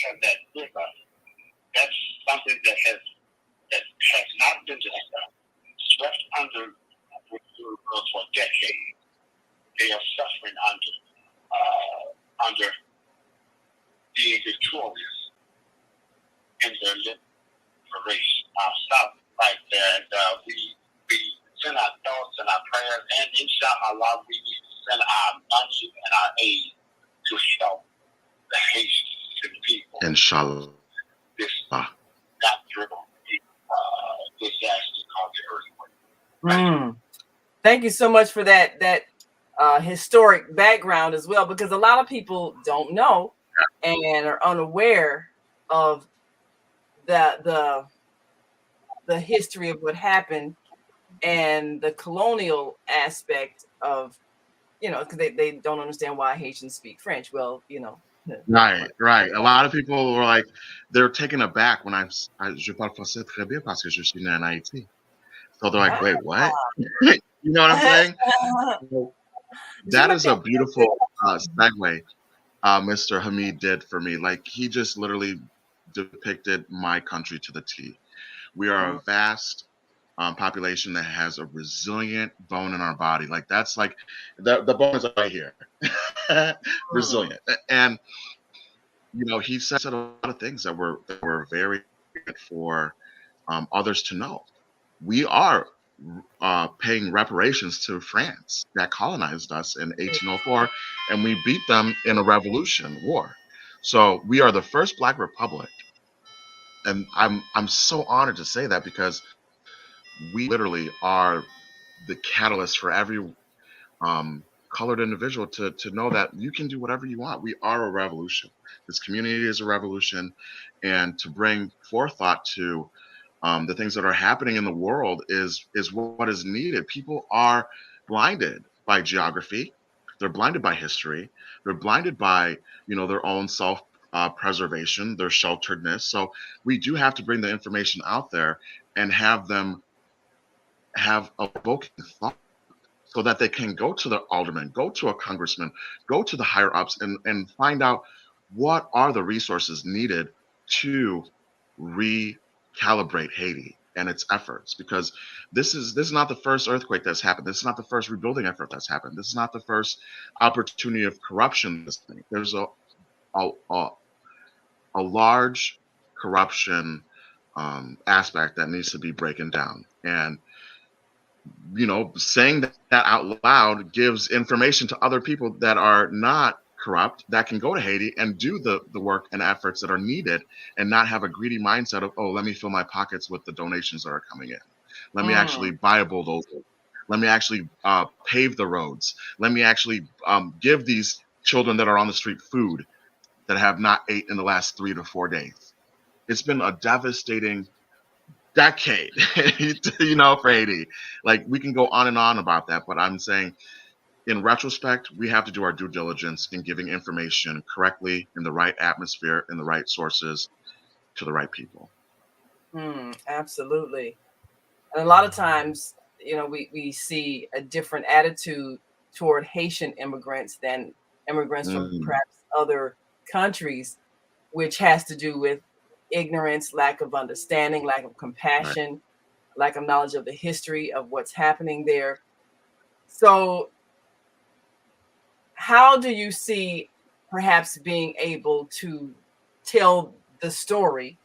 have that with us. That's something that has not been discussed, swept under for decades. They are suffering under being victorious in their liberation. I'll stop right there, and we send our thoughts and our prayers, and inshallah, we send our money and our aid to help the Haitian people. Inshallah. This natural disaster called the earthquake. Thank you so much for that historic background as well, because a lot of people don't know and are unaware of the history of what happened and the colonial aspect of, because they don't understand why Haitians speak French. Well, Right. A lot of people were like, they're taken aback when je parle français très bien parce que je suis né en Haïti. So they're like, wait, what? You know what I'm saying? That is a beautiful segue Mr. Hamid did for me. Like, he just literally depicted my country to the T. We are a vast population that has a resilient bone in our body. Like, that's like, the bone is right here. Resilient. And, he said a lot of things that were very good for others to know. We are paying reparations to France that colonized us in 1804, and we beat them in a revolution war. So we are the first Black republic, and I'm so honored to say that, because we literally are the catalyst for every colored individual to know that you can do whatever you want. We are a revolution. This community is a revolution, and to bring forethought to the things that are happening in the world is what is needed. People are blinded by geography. They're blinded by history. They're blinded by, their own self preservation, their shelteredness. So we do have to bring the information out there and have them have a evoking thought, so that they can go to the alderman, go to a congressman, go to the higher ups, and find out what are the resources needed to recalibrate Haiti and its efforts. Because this is not the first earthquake that's happened. This is not the first rebuilding effort that's happened. This is not the first opportunity of corruption. There's a large corruption aspect that needs to be broken down. And saying that out loud gives information to other people that are not corrupt, that can go to Haiti and do the work and efforts that are needed, and not have a greedy mindset of, oh, let me fill my pockets with the donations that are coming in. Let me actually buy a bulldozer. Let me actually pave the roads. Let me actually give these children that are on the street food that have not ate in the last 3 to 4 days. It's been a devastating decade, for Haiti. Like, we can go on and on about that, but I'm saying, in retrospect, we have to do our due diligence in giving information correctly, in the right atmosphere, in the right sources, to the right people. Absolutely. And a lot of times, we see a different attitude toward Haitian immigrants than immigrants from perhaps other countries, which has to do with ignorance, lack of understanding, lack of compassion, lack of knowledge of the history of what's happening there. So how do you see perhaps being able to tell the story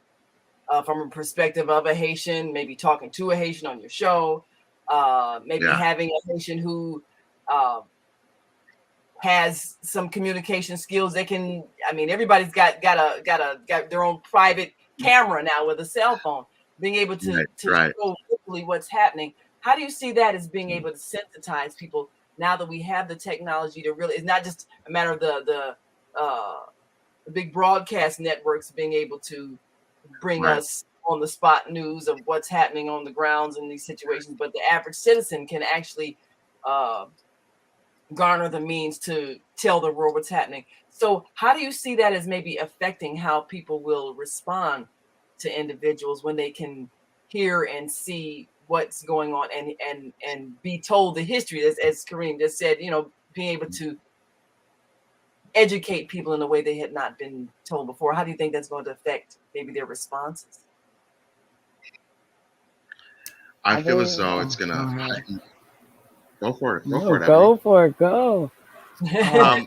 from a perspective of a Haitian, maybe talking to a Haitian on your show, maybe having a Haitian who has some communication skills that can, everybody's got their own private camera now with a cell phone, being able to show literally what's happening. How do you see that as being able to sensitize people now that we have the technology to really, it's not just a matter of the big broadcast networks being able to bring us on the spot news of what's happening on the grounds in these situations, but the average citizen can actually garner the means to tell the world what's happening. So how do you see that as maybe affecting how people will respond to individuals when they can hear and see what's going on and be told the history, as Kareem just said, being able to educate people in a way they had not been told before? How do you think that's going to affect maybe their responses? I feel as though it's gonna go for it. Go No, for it, go Ebony. for it. Go. I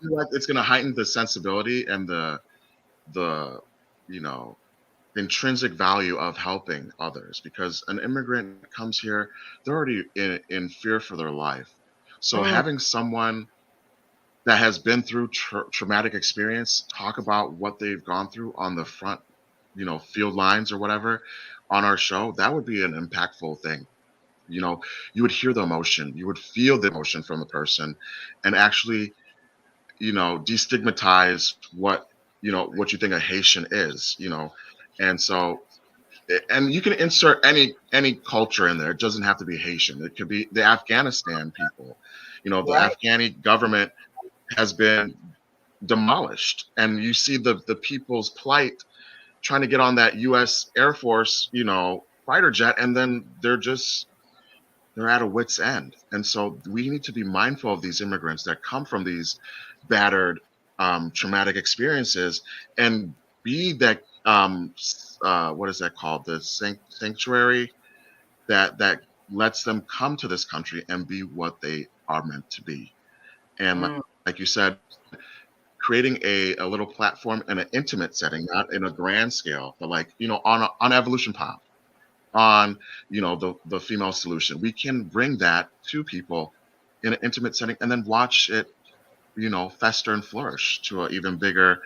feel like it's gonna heighten the sensibility and the you know intrinsic value of helping others, because an immigrant comes here, they're already in fear for their life. So Mm, having someone that has been through traumatic experience talk about what they've gone through on the front, field lines or whatever on our show, that would be an impactful thing. You know, you would hear the emotion, you would feel the emotion from the person, and actually, destigmatize what you think a Haitian is, and so and you can insert any culture in there. It doesn't have to be Haitian. It could be the Afghanistan people. The right. Afghani government has been demolished, and you see the people's plight trying to get on that U.S. Air Force, fighter jet, and then they're at a wit's end. And so we need to be mindful of these immigrants that come from these battered, traumatic experiences, and be that what is that called, the sanctuary that lets them come to this country and be what they are meant to be. And Mm, like you said, creating a little platform in an intimate setting, not in a grand scale, but like on Evolution Pop, on the female solution, we can bring that to people in an intimate setting, and then watch it fester and flourish to an even bigger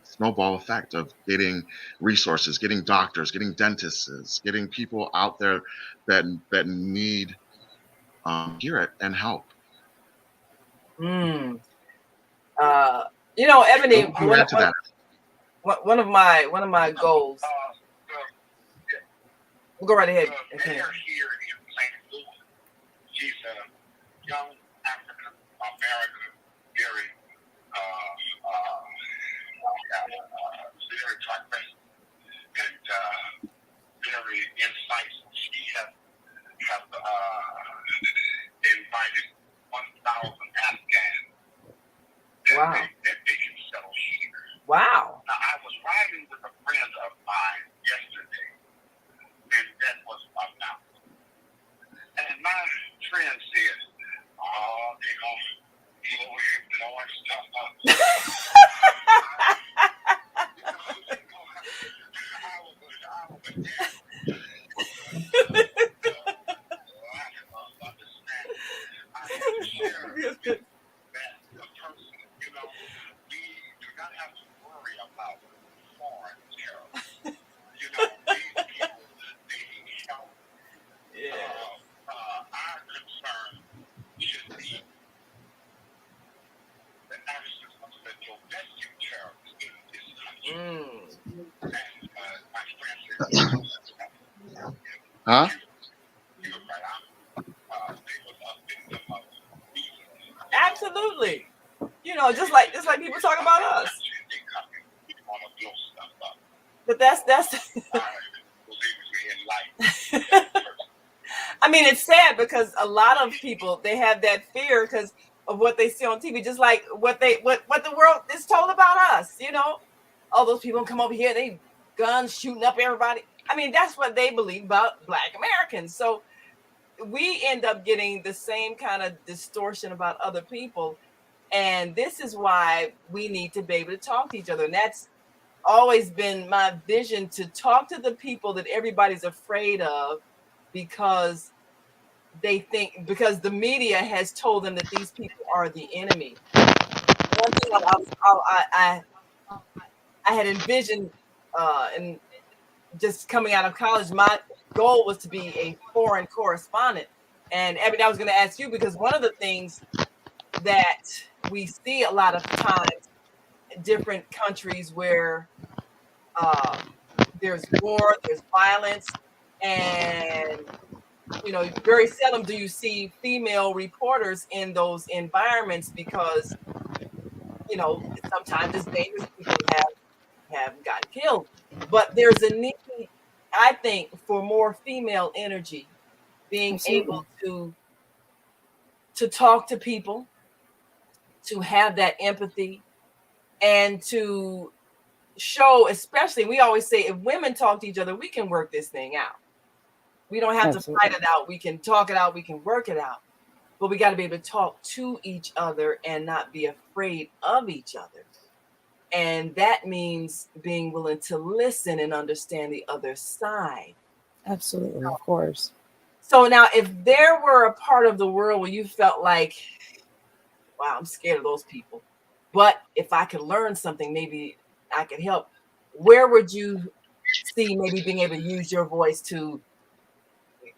snowball effect of getting resources, getting doctors, getting dentists, getting people out there that need hear it and help. mm. Ebony, What can you add to that? one of my goals. We'll go right ahead. Mayor here in St. Louis, she's a young African American, very diverse and very insightful. She have invited 1,000 Afghans Wow. that they can settle here. Wow. Now, I was riding with a friend of mine yesterday, and that was announced. And my friend said, "Oh, they're going to be over here blowing stuff up." Huh? Absolutely. Just like people talk about us. But that's I mean, it's sad because a lot of people, they have that fear because of what they see on TV, just like what the world is told about us. All those people come over here, they guns shooting up everybody. I mean, that's what they believe about Black Americans. So we end up getting the same kind of distortion about other people. And this is why we need to be able to talk to each other. And that's always been my vision, to talk to the people that everybody's afraid of because because the media has told them that these people are the enemy. One thing I had envisioned, and just coming out of college, my goal was to be a foreign correspondent. And Ebony, I was going to ask you, because one of the things that we see a lot of times in different countries where there's war, there's violence, and very seldom do you see female reporters in those environments because sometimes it's dangerous. People have gotten killed. But there's a need, I think, for more female energy, being able to talk to people, to have that empathy and to show, especially, we always say, if women talk to each other, we can work this thing out. We don't have Absolutely. to fight it out. We can talk it out. We can work it out. But we got to be able to talk to each other and not be afraid of each other. And that means being willing to listen and understand the other side. Absolutely, of course. So now, if there were a part of the world where you felt like, wow, I'm scared of those people, but if I could learn something, maybe I could help, where would you see maybe being able to use your voice to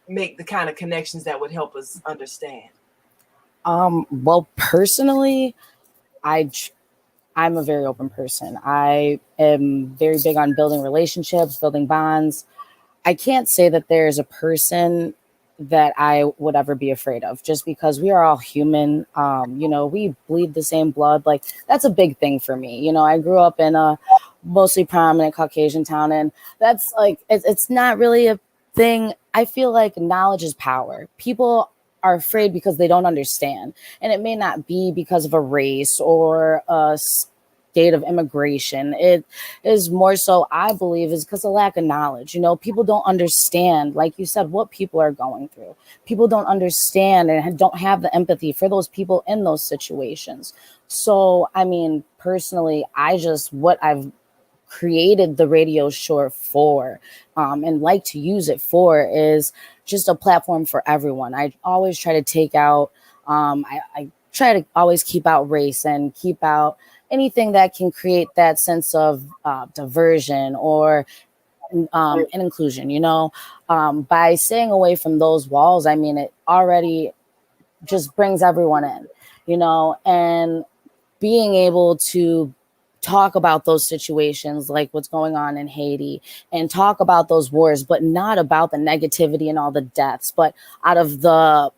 make the kind of connections that would help us understand? Well, personally, I'm a very open person. I am very big on building relationships, building bonds. I can't say that there's a person that I would ever be afraid of, just because we are all human. We bleed the same blood. Like, that's a big thing for me. I grew up in a mostly prominent Caucasian town, and that's like, it's not really a thing. I feel like knowledge is power. People are afraid because they don't understand. And it may not be because of a race or a state of immigration. It is more so, I believe, is because of lack of knowledge. People don't understand, like you said, what people are going through. People don't understand and don't have the empathy for those people in those situations. So, I mean, personally, what I've created the radio show for, and like to use it for, is just a platform for everyone. I always try to take out, I try to always keep out race and keep out anything that can create that sense of diversion or and inclusion, by staying away from those walls. I mean, it already just brings everyone in, and being able to talk about those situations, like what's going on in Haiti, and talk about those wars, but not about the negativity and all the deaths, but out of the,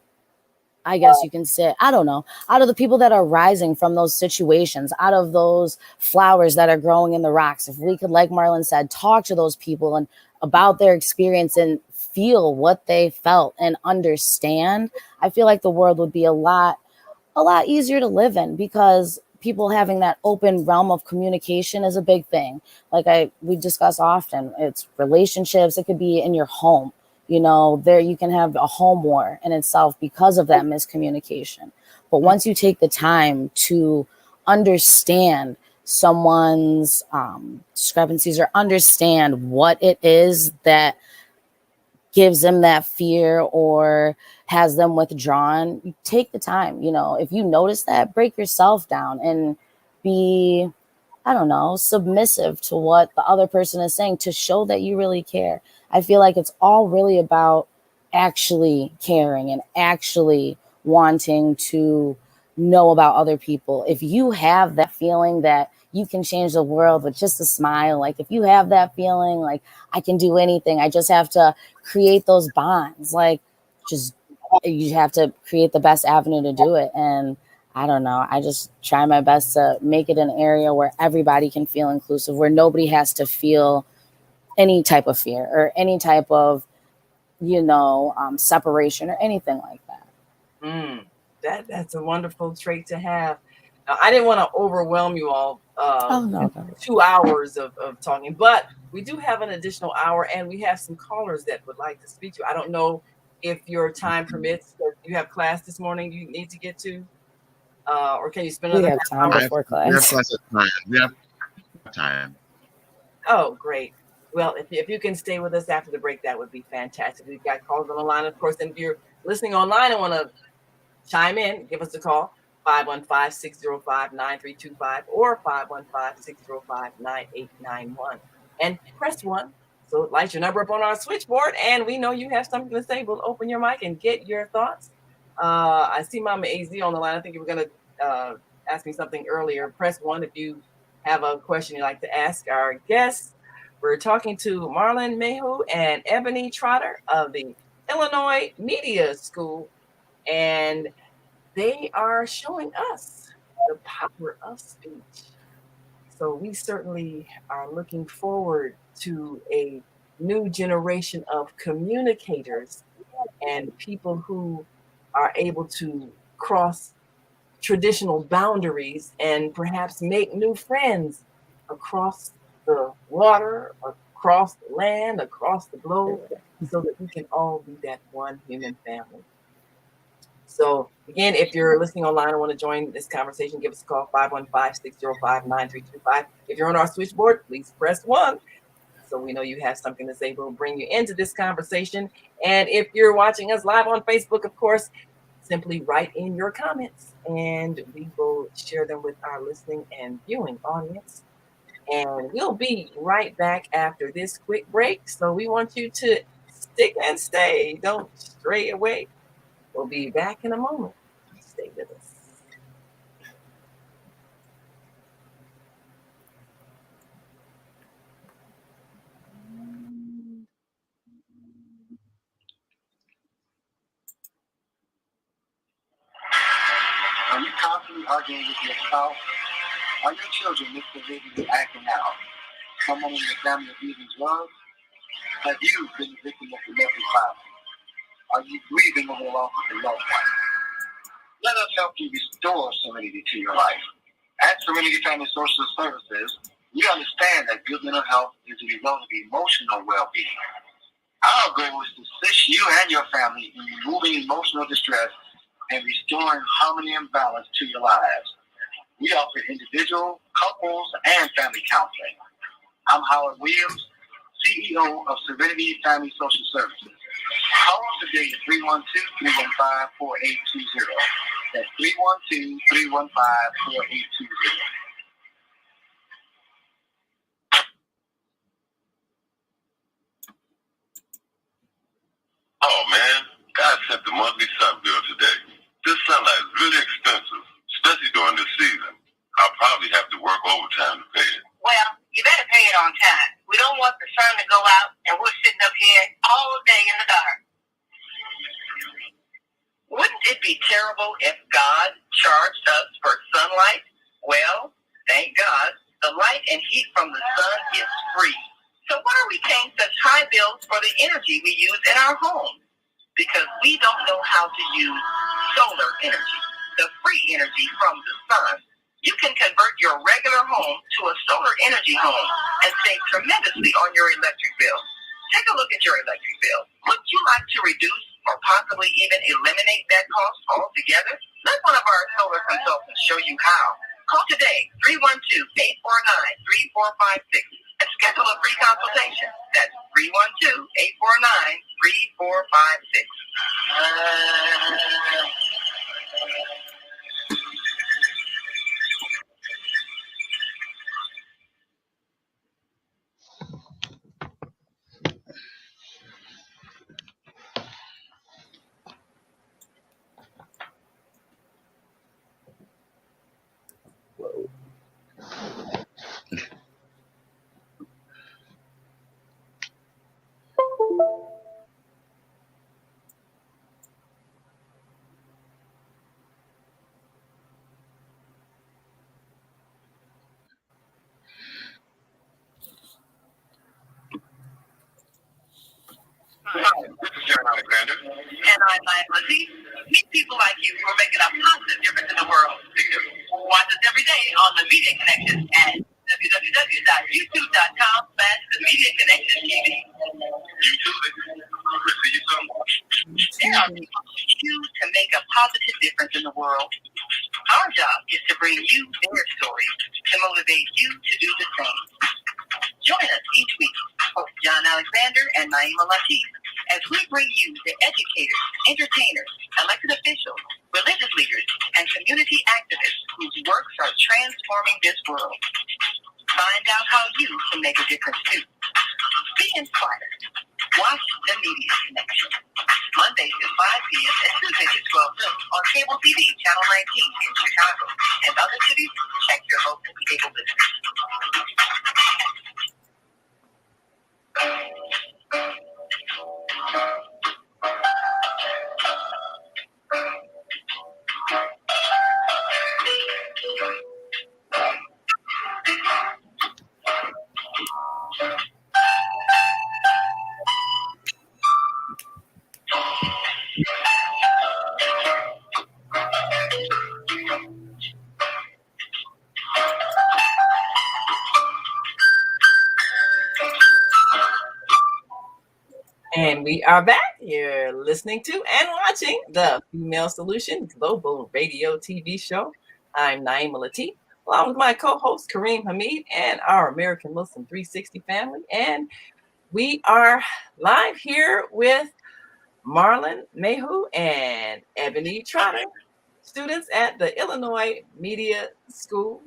I guess you can say, I don't know, out of the people that are rising from those situations, out of those flowers that are growing in the rocks. If we could, like Marlon said, talk to those people and about their experience and feel what they felt and understand, I feel like the world would be a lot easier to live in, because people having that open realm of communication is a big thing. Like we discuss often, it's relationships. It could be in your home. There you can have a home war in itself because of that miscommunication. But once you take the time to understand someone's discrepancies, or understand what it is that gives them that fear or has them withdrawn, you take the time. If you notice that, break yourself down and be, I don't know, submissive to what the other person is saying, to show that you really care. I feel like it's all really about actually caring and actually wanting to know about other people. If you have that feeling that you can change the world with just a smile, like if you have that feeling like I can do anything, I just have to create those bonds. Like, just, you have to create the best avenue to do it. And I don't know, I just try my best to make it an area where everybody can feel inclusive, where nobody has to feel any type of fear or any type of, separation or anything like that. That's a wonderful trait to have. Now, I didn't want to overwhelm you all. No. 2 hours of talking, but we do have an additional hour, and we have some callers that would like to speak to you. I don't know if your time permits. You have class this morning you need to get to, or can you spend another time before class? We have class at 9. We have time. Oh, great. Well, if you can stay with us after the break, that would be fantastic. We've got callers on the line, of course. And if you're listening online and want to chime in, give us a call, 515-605-9325 or 515-605-9891. And press 1. So light your number up on our switchboard, and we know you have something to say. We'll open your mic and get your thoughts. I see Mama AZ on the line. I think you were going to ask me something earlier. Press 1 if you have a question you'd like to ask our guests. We're talking to Marlon Mayhew and Ebony Trotter of the Illinois Media School, and they are showing us the power of speech. So we certainly are looking forward to a new generation of communicators and people who are able to cross traditional boundaries and perhaps make new friends across the water, across the land, across the globe, so that we can all be that one human family. So again, if you're listening online and want to join this conversation, give us a call, 515-605-9325. If you're on our switchboard, please press 1. So we know you have something to say. We'll bring you into this conversation. And if you're watching us live on Facebook, of course, simply write in your comments and we will share them with our listening and viewing audience. And we'll be right back after this quick break. So we want you to stick and stay. Don't stray away. We'll be back in a moment. Stay with us. Are you constantly arguing with your spouse? Are your children misbehaving and acting out? Someone in your family abusing drugs? Have you been the victim of domestic violence? Are you grieving over the loss of a loved one? Let us help you restore serenity to your life. At Serenity Family Social Services, we understand that good mental health is a result of emotional well-being. Our goal is to assist you and your family in removing emotional distress and restoring harmony and balance to your lives. We offer individual, couples, and family counseling. I'm Howard Williams, CEO of Serenity Family Social Services. Call us today at 312-315-4820. That's 312-315-4820. Oh man, God sent the monthly sun bill today. This sunlight is really expensive, especially during this season. I'll probably have to work overtime to pay it. Well, you better pay it on time. We don't want the sun to go out and we're sitting up here all day in the dark. Wouldn't it be terrible if God charged us for sunlight? Well, thank God, the light and heat from the sun is free. So why are we paying such high bills for the energy we use in our homes? Because we don't know how to use solar energy, the free energy from the sun. You can convert your regular home to a solar energy home and save tremendously on your electric bill. Take a look at your electric bill. Would you like to reduce or possibly even eliminate that cost altogether? Let one of our solar consultants show you how. Call today, 312-849-3456, and schedule a free consultation. That's 312-849-3456. Hi, this is Jaron Alexander. And I'm Naima Aziz. Meet people like you who are making a positive difference in the world. Watch us every day on The Media Connection at www.youtube.com/The Media Connection TV. YouTube, we'll see you soon. There are people who choose to make a positive difference in the world. Our job is to bring you their stories to motivate you to do the same. Join us each week, host John Alexander and Naima Latif, as we bring you the educators, entertainers, elected officials, religious leaders, and community activists whose works are transforming this world. Find out how you can make a difference too. Be inspired. Watch The Media Connection. Mondays at 5 p.m. and Tuesdays at 12 noon on cable TV channel 19 in Chicago. And other cities, check your local cable district. And we are back. You're listening to and watching the Female Solution Global Radio TV show. I'm Naima Latif, along with my co-host Kareem Hamid and our American Muslim 360 family. And we are live here with Marlon Mayhew and Ebony Trotter, students at the Illinois Media School,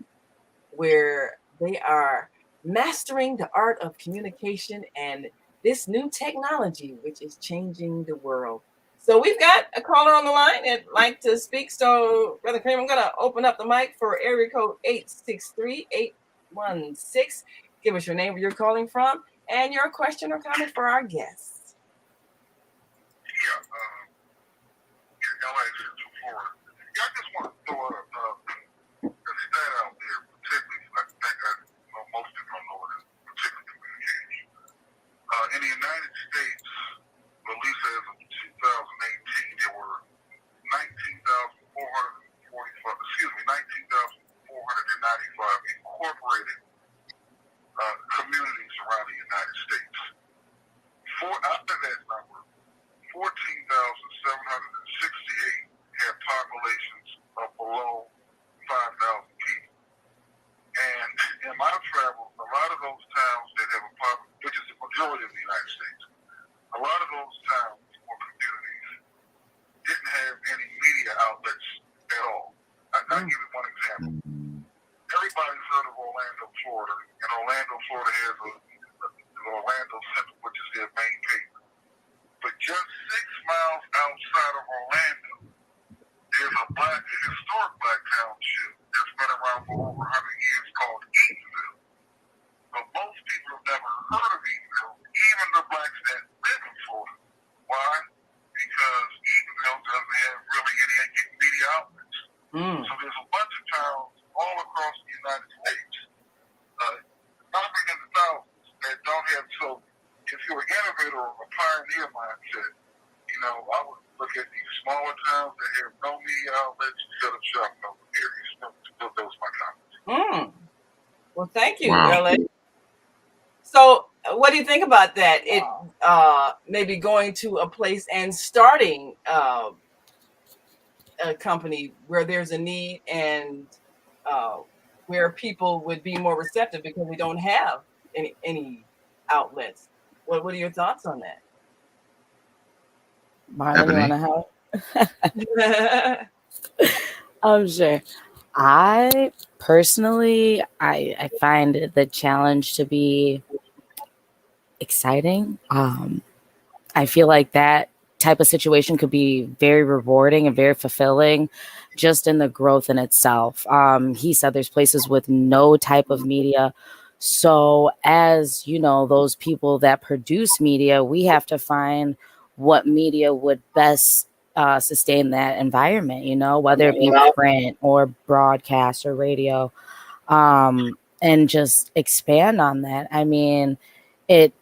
where they are mastering the art of communication and this new technology, which is changing the world. So we've got a caller on the line that'd like to speak. So, Brother Kareem, I'm going to open up the mic for area code 863-816. Give us your name, where you're calling from, and your question or comment for our guests. I just want to throw a stat out there, particularly, I think most people don't know it, particularly communication. In the United States, at least as of 2018, there were 19,495 incorporated communities around the United States. After that number, 14,768 have populations of below 5,000 people. And in my travels, a lot of those towns that have a population, which is the majority of the United States, a lot of those towns or communities didn't have any media outlets at all. I'll give you one example. Everybody's heard of Orlando, Florida, and Orlando, Florida has the Orlando Central, which is their main paper. But just 6 miles outside of Orlando, there's a historic black township that's been around for over 100 years called Eatonville. But most people have never heard of Eatonville, even the blacks that live in Florida. Why? Because Eatonville doesn't have really any media outlets. So there's a bunch of towns all across the United States, numbering in the thousands, that don't have. So if you're an innovator or a pioneer mindset, I would look at these smaller towns that have no media outlets, set up shop in those areas. Those are my comments. Well, thank you, Wow. LA. So what do you think about that? It maybe going to a place and starting a company where there's a need and where people would be more receptive because we don't have any outlets. What are your thoughts on that? Marlon, you Ebony? want to help? I'm sure. I personally, I find the challenge to be exciting. I feel like that type of situation could be very rewarding and very fulfilling just in the growth in itself. He said there's places with no type of media. So as you know, those people that produce media, we have to find what media would best sustain that environment, whether it be print or broadcast or radio, and just expand on that. I mean, it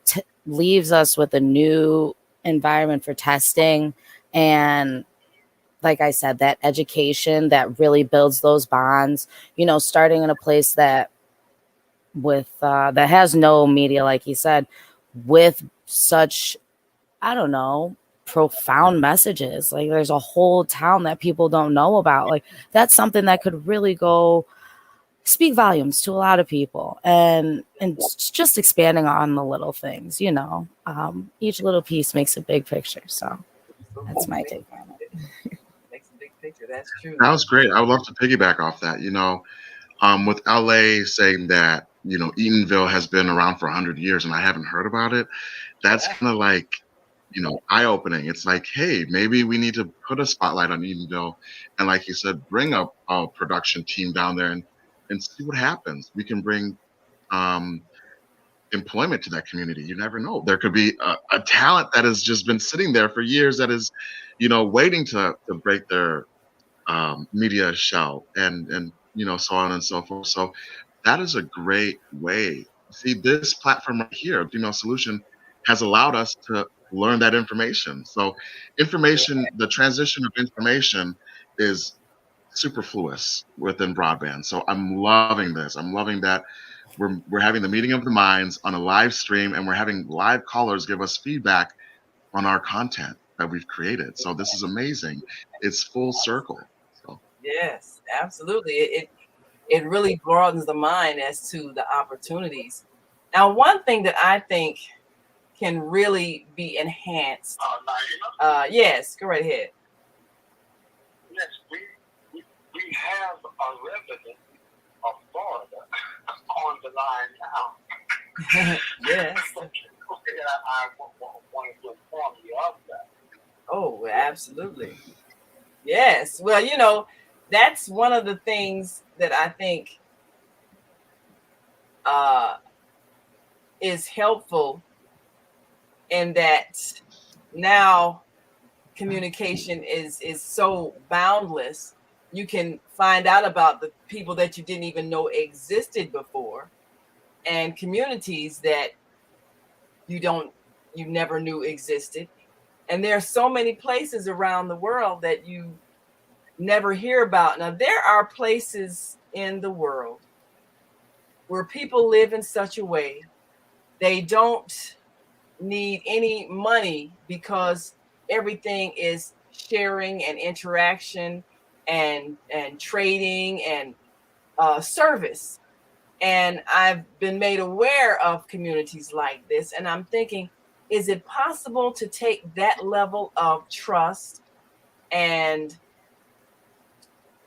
leaves us with a new environment for testing. And like I said, that education that really builds those bonds, starting in a place that that has no media, like he said, with such, I don't know, profound messages. Like there's a whole town that people don't know about. Like that's something that could really go speak volumes to a lot of people, and just expanding on the little things, each little piece makes a big picture. So that's my take on it. Makes a big picture. That's true. That was great. I would love to piggyback off that. With LA saying that, Eatonville has been around for 100 years and I haven't heard about it. That's kind of like, eye-opening. It's like, hey, maybe we need to put a spotlight on Eatonville, and like you said, bring a production team down there and see what happens. We can bring employment to that community. You never know. There could be a talent that has just been sitting there for years that is, waiting to break their media shell and so on and so forth. So that is a great way. See, this platform right here, Female Solution, has allowed us to learn that information. So the transition of information is superfluous within broadband. So I'm loving this. I'm loving that we're having the meeting of the minds on a live stream, and we're having live callers give us feedback on our content that we've created. So this is amazing. It's full circle. So Yes, absolutely. It really broadens the mind as to the opportunities. Now, one thing that I think can really be enhanced. Yes, go right ahead. Yes, we have a resident of Florida on the line now. Yes. I wanted to inform you of that. Oh, absolutely. Yes. Well, you know, that's one of the things that I think is helpful in that now communication is so boundless. You can find out about the people that you didn't even know existed before, and communities that you never knew existed. And there are so many places around the world that you never hear about. Now, there are places in the world where people live in such a way they don't need any money because everything is sharing and interaction and trading and service. And I've been made aware of communities like this, and I'm thinking, is it possible to take that level of trust and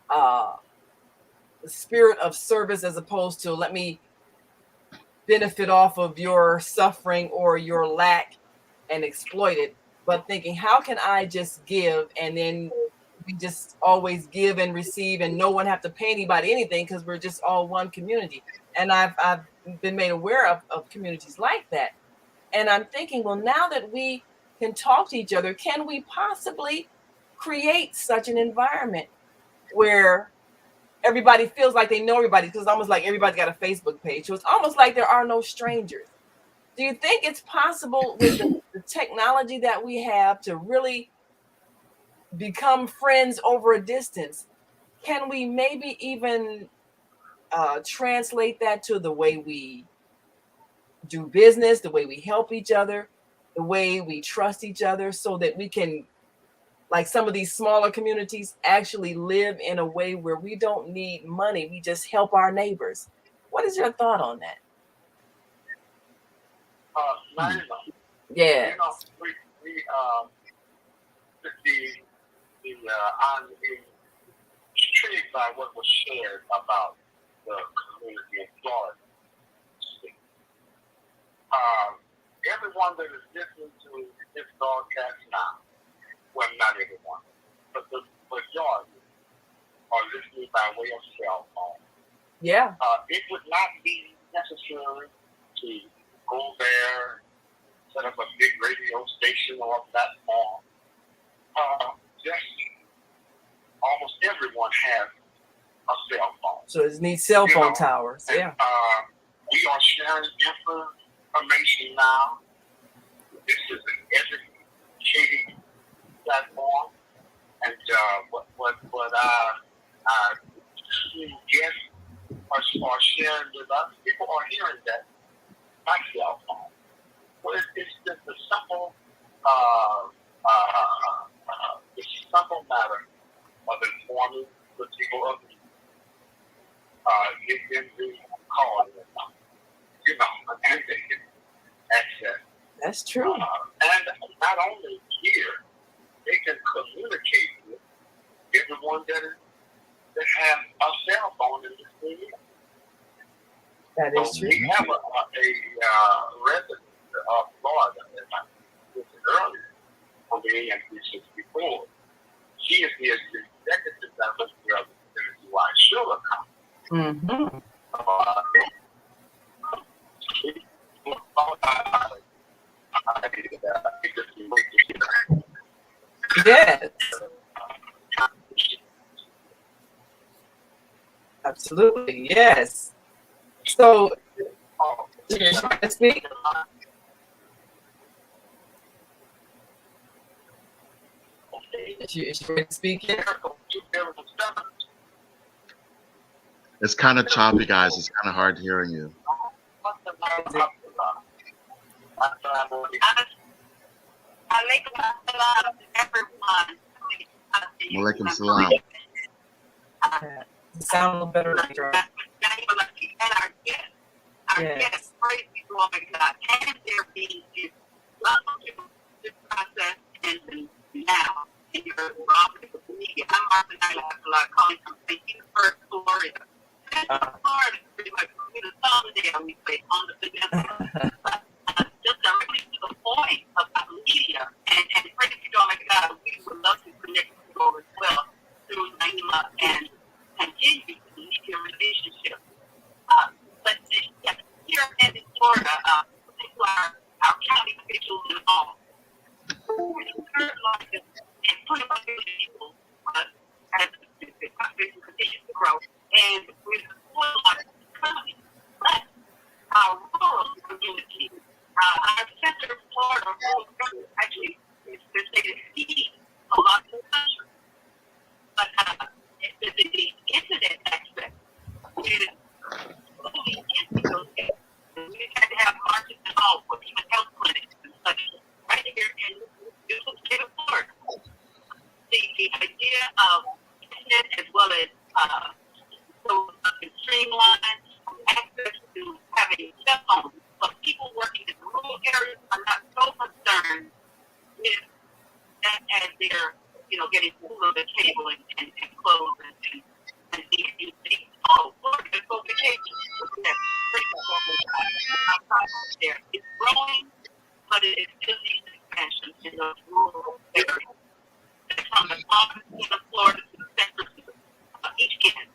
the spirit of service as opposed to let me benefit off of your suffering or your lack and exploit it, but thinking, how can I just give, and then we just always give and receive and no one have to pay anybody anything because we're just all one community. And I've been made aware of communities like that. And I'm thinking, well, now that we can talk to each other, can we possibly create such an environment where everybody feels like they know everybody? Because it's almost like everybody's got a Facebook page. So it's almost like there are no strangers. Do you think it's possible with the technology that we have to really become friends over a distance? Can we maybe even translate that to the way we do business, the way we help each other, the way we trust each other, so that we can, like some of these smaller communities, actually live in a way where we don't need money. We just help our neighbors. What is your thought on that? Yeah. You know, I'm intrigued by what was shared about the community in Florida. Everyone that is listening to this broadcast now, well, not everyone, but the majority are listening by way of cell phone. Yeah. It would not be necessary to go there, set up a big radio station or a platform. Just almost everyone has a cell phone. So it needs cell phone towers. And, yeah. We are sharing information now. This is an educating platform, and what our guests are sharing with us, people are hearing that by cell phone. Well, it's just a simple matter of informing the people of the get them to call them, and they can access. That's true. And not only here, they can communicate with everyone that has a cell phone in this area. That is true. We have a resident of Florida, as I mentioned earlier, on the AM364. She is the executive director of the Tennessee Sugar Company. Yes. Absolutely. Yes. So, you're trying to speak? Is she ready to speak yet? it's kind of choppy, guys. It's kind of hard hearing you. Alaikum assalam to everyone. Walaikum salam. Sound a little better. And our guests, praise be to Almighty God, and their being is welcome to this process and now in your office of media. I'm Martha Nyla, calling from St. Petersburg, Florida. Florida is pretty much the Sunnydale, we say, on the peninsula. Just directly to the point about media, and praise be to Almighty God, we would love to connect with you all as well through Naima and continue the media relationship. But yes, here in Florida, our county officials and all, and 25 million people as the population continues to grow, and we're the largest economy. But our rural community, our center of Florida, rural community, actually, is exceeding a lot of the country. But the incident aspect is really interesting. We had to have marches and all for even health clinics and such right here in the state of Florida. The idea of internet as well as streamline access to having cell phones, but people working in rural areas are not so concerned with that as they're getting food on the table and clothes and these things. Oh, Florida, let's go vacation. There. It's growing, but it is still needs expansion in those rural areas. From the farm of Florida to the center of each end.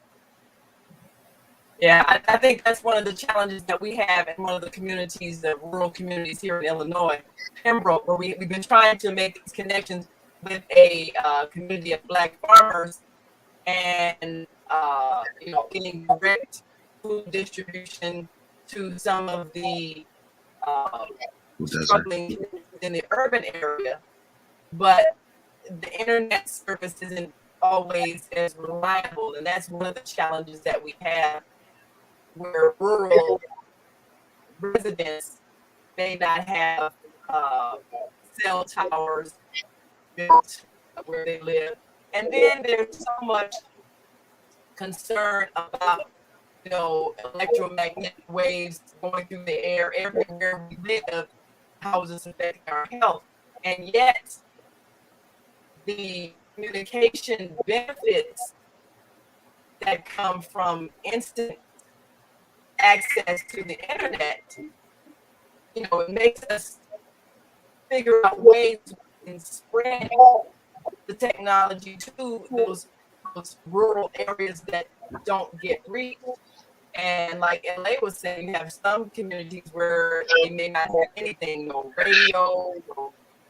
Yeah, I think that's one of the challenges that we have in one of the communities, the rural communities here in Illinois, Pembroke, where we've been trying to make these connections with a community of Black farmers and, getting direct food distribution to some of the struggling communities in the urban area. But the internet service isn't always as reliable, and that's one of the challenges that we have, where rural residents may not have cell towers built where they live. And then there's so much concern about, electromagnetic waves going through the air everywhere we live, how is this affecting our health? And yet, the communication benefits that come from instant access to the internet, it makes us figure out ways to spread the technology to those rural areas that don't get reached. And like LA was saying, you have some communities where they may not have anything, no radio,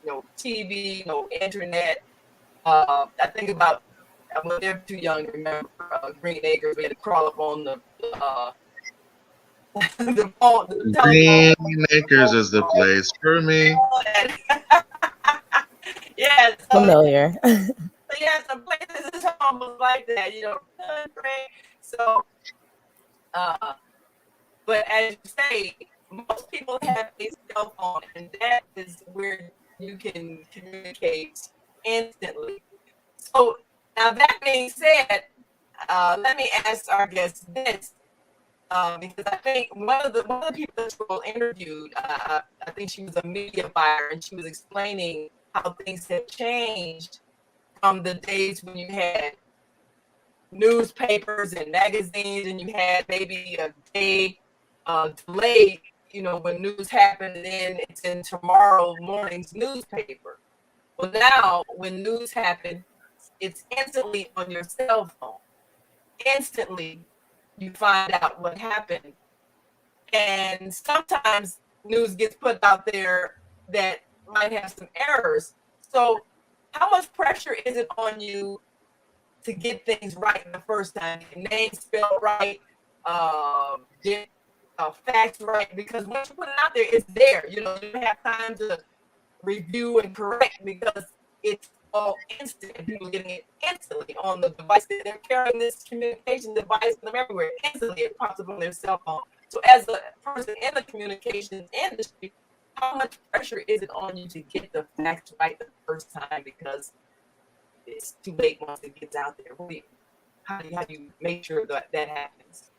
no TV, no internet. I think about, well, they're too young to remember Green Acres. We had to crawl up on the Green Acres is the place for me. Yeah, familiar. So yeah, some places is almost like that, So, but as you say, most people have a cell phone, and that is where you can communicate instantly. So now that being said, let me ask our guests this, because I think one of the people that Joel interviewed, I think she was a media buyer, and she was explaining how things have changed from the days when you had newspapers and magazines, and you had maybe a day delay, when news happened, and then it's in tomorrow morning's newspaper. Well, now when news happens, it's instantly on your cell phone. Instantly, you find out what happened. And sometimes news gets put out there that might have some errors. So how much pressure is it on you to get things right the first time? Get names spelled right, get facts right, because once you put it out there, it's there. You don't have time to review and correct because it's all instant, and people getting it instantly on the device. They're carrying this communication device with them everywhere. Instantly, it pops up on their cell phone. So as a person in the communications industry, how much pressure is it on you to get the facts right the first time because it's too late once it gets out there? How do you make sure that happens?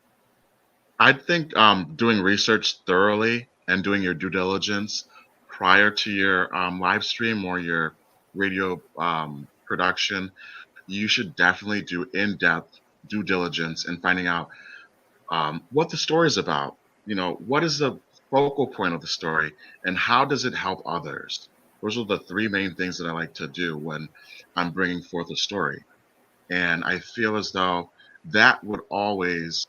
I think doing research thoroughly and doing your due diligence prior to your live stream or your radio production, you should definitely do in-depth due diligence and finding out what the story is about. What is the focal point of the story and how does it help others? Those are the three main things that I like to do when I'm bringing forth a story. And I feel as though that would always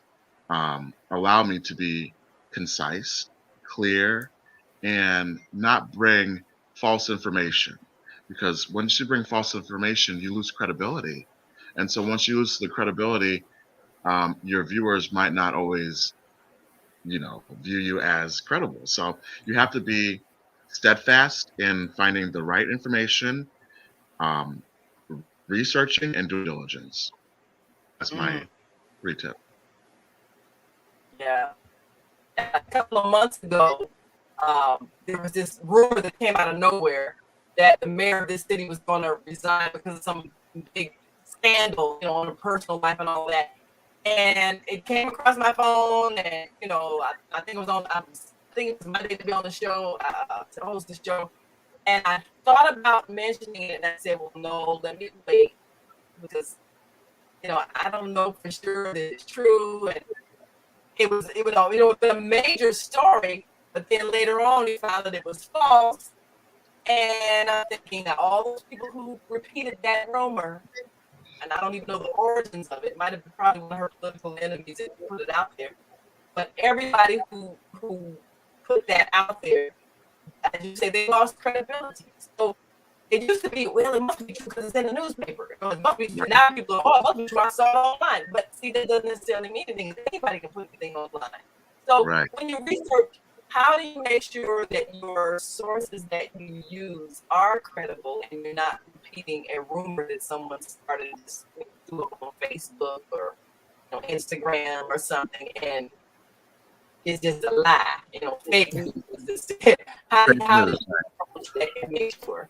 allow me to be concise, clear, and not bring false information. Because once you bring false information, you lose credibility. And so once you lose the credibility, your viewers might not always, view you as credible. So you have to be steadfast in finding the right information, um, researching, and due diligence. That's my free tip. Yeah. A couple of months ago, there was this rumor that came out of nowhere that the mayor of this city was going to resign because of some big scandal, on her personal life and all that. And it came across my phone, and I think it was on. I think it was my day to be on the show, to host the show. And I thought about mentioning it, and I said, "Well, no, let me wait because I don't know for sure that it's true." And it was a major story, but then later on we found that it was false. And I'm thinking that all those people who repeated that rumor, and I don't even know the origins of it, might have been probably one of her political enemies that put it out there. But everybody who put that out there, as you say, they lost credibility. So it used to be, well, it must be true because it's in the newspaper. It must be true. Now people are, it must be true. I saw it online. But see, that doesn't necessarily mean anything. Anybody can put anything online. So when you research, how do you make sure that your sources that you use are credible and you're not repeating a rumor that someone started to do on Facebook or Instagram or something, and it's just a lie, fake news? How do you approach that and make sure?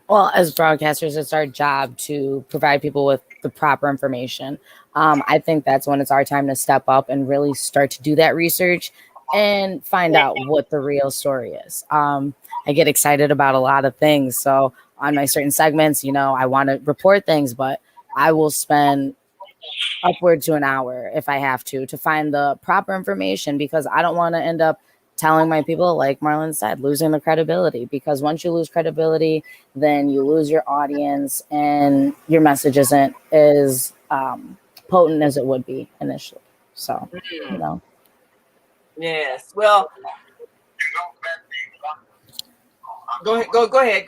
Well, as broadcasters, it's our job to provide people with the proper information. I think that's when it's our time to step up and really start to do that research and find out what the real story is. I get excited about a lot of things. So on my certain segments, I want to report things, but I will spend upward to an hour if I have to find the proper information, because I don't want to end up telling my people, like Marlon said, losing the credibility, because once you lose credibility, then you lose your audience and your message isn't as potent as it would be initially. So, Yes. Well, go ahead.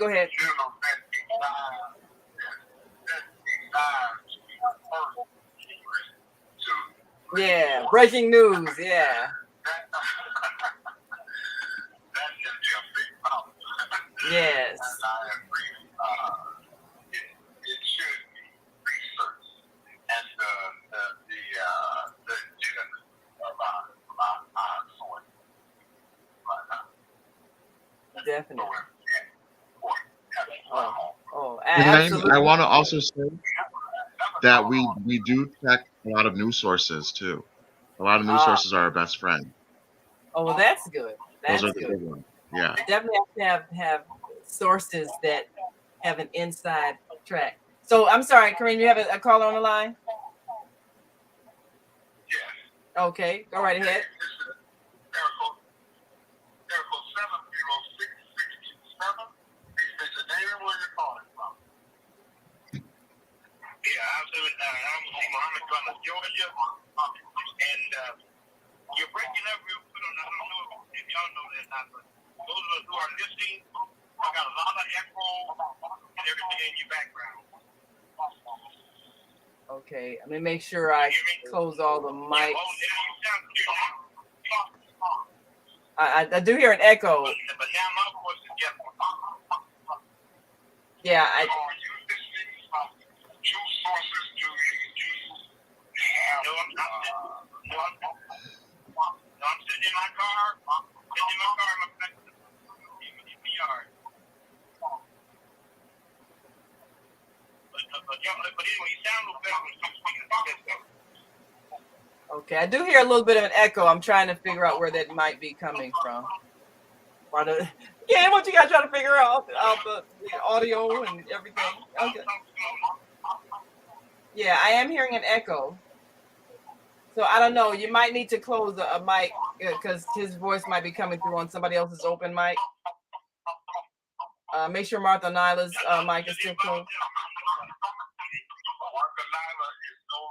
Yeah, breaking news. Yeah. Yes. It should be researched and the genesis of our source. Definitely. And I want to also say that we do check a lot of news sources too. A lot of news sources are our best friend. Oh, well, that's good. That's Those are the good. big ones. Yeah. Definitely have to have sources that have an inside track. So I'm sorry, Kareem, you have a caller on the line? Yes. Okay, go right ahead. Georgia, and you're breaking up real good on that. I don't know if y'all know that or not, but those of us who are listening, I got a lot of echo and everything in your background. Okay, let me make sure I close all the mics. I do hear an echo. But now my voice is getting. Yeah, Two sources do you use? No, I'm sitting in my car. but anyway, you sound a little better when you speak. Okay, I do hear a little bit of an echo. I'm trying to figure out where that might be coming from. Yeah, what you got to try to figure out the audio and everything. Okay. Yeah, I am hearing an echo. So I don't know. You might need to close a mic because his voice might be coming through on somebody else's open mic. Make sure Martha Nyla's mic is still closed. Martha Nyla is no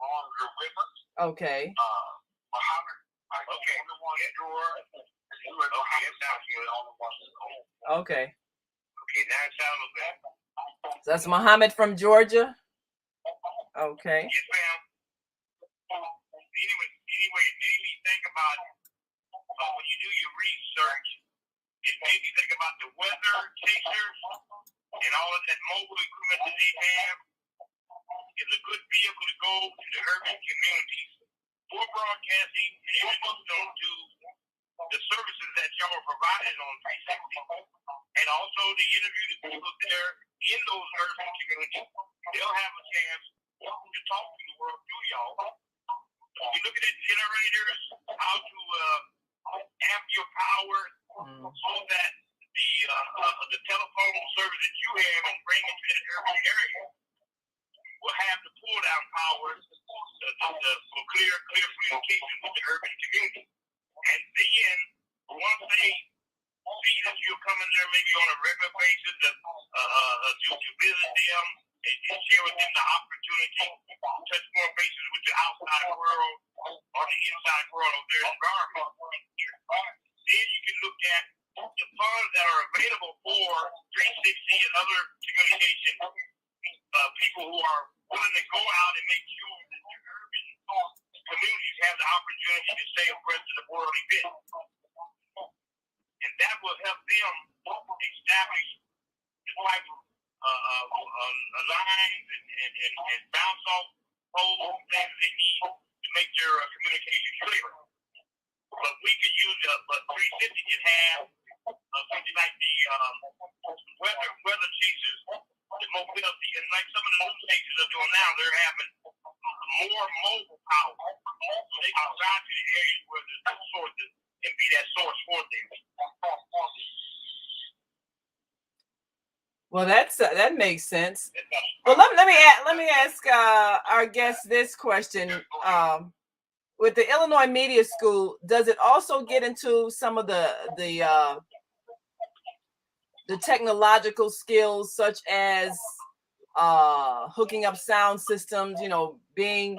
longer with us. Okay. Muhammad, okay, Okay. Okay, now it sounds better. So that's Muhammad from Georgia. Okay. Yes, ma'am. Anyway, it made me think about when you do your research, it made me think about the weather chasers and all of that mobile equipment that they have. It's a good vehicle to go to the urban communities for broadcasting and introduce them to the services that y'all are providing on 360, and also to interview the people there in those urban communities. They'll have a chance to talk to the world through y'all. You're looking at generators, how to amp your power so that the telephone service that you have and bring it to that urban area will have the pull down power for clear communication with the urban community. And then once they see that you're coming there maybe on a regular basis to visit them and share with them the opportunity to touch more bases with the outside world or the inside world of their environment, then you can look at the funds that are available for 360 and other communication people who are willing to go out and make sure that the urban communities have the opportunity to stay abreast of the world event. And that will help them establish the type of lines and bounce off poles and things they need to make their communication clearer. But we could use, but 350 can have something like the weather chasers, the mobility, and like some of the new stations are doing now, they're having more mobile power, so they can drive to the areas where there's no sources and be that source for them. Well, that makes sense. Well, let me ask our guest this question. With the Illinois Media School, does it also get into some of the technological skills, such as hooking up sound systems? You know, being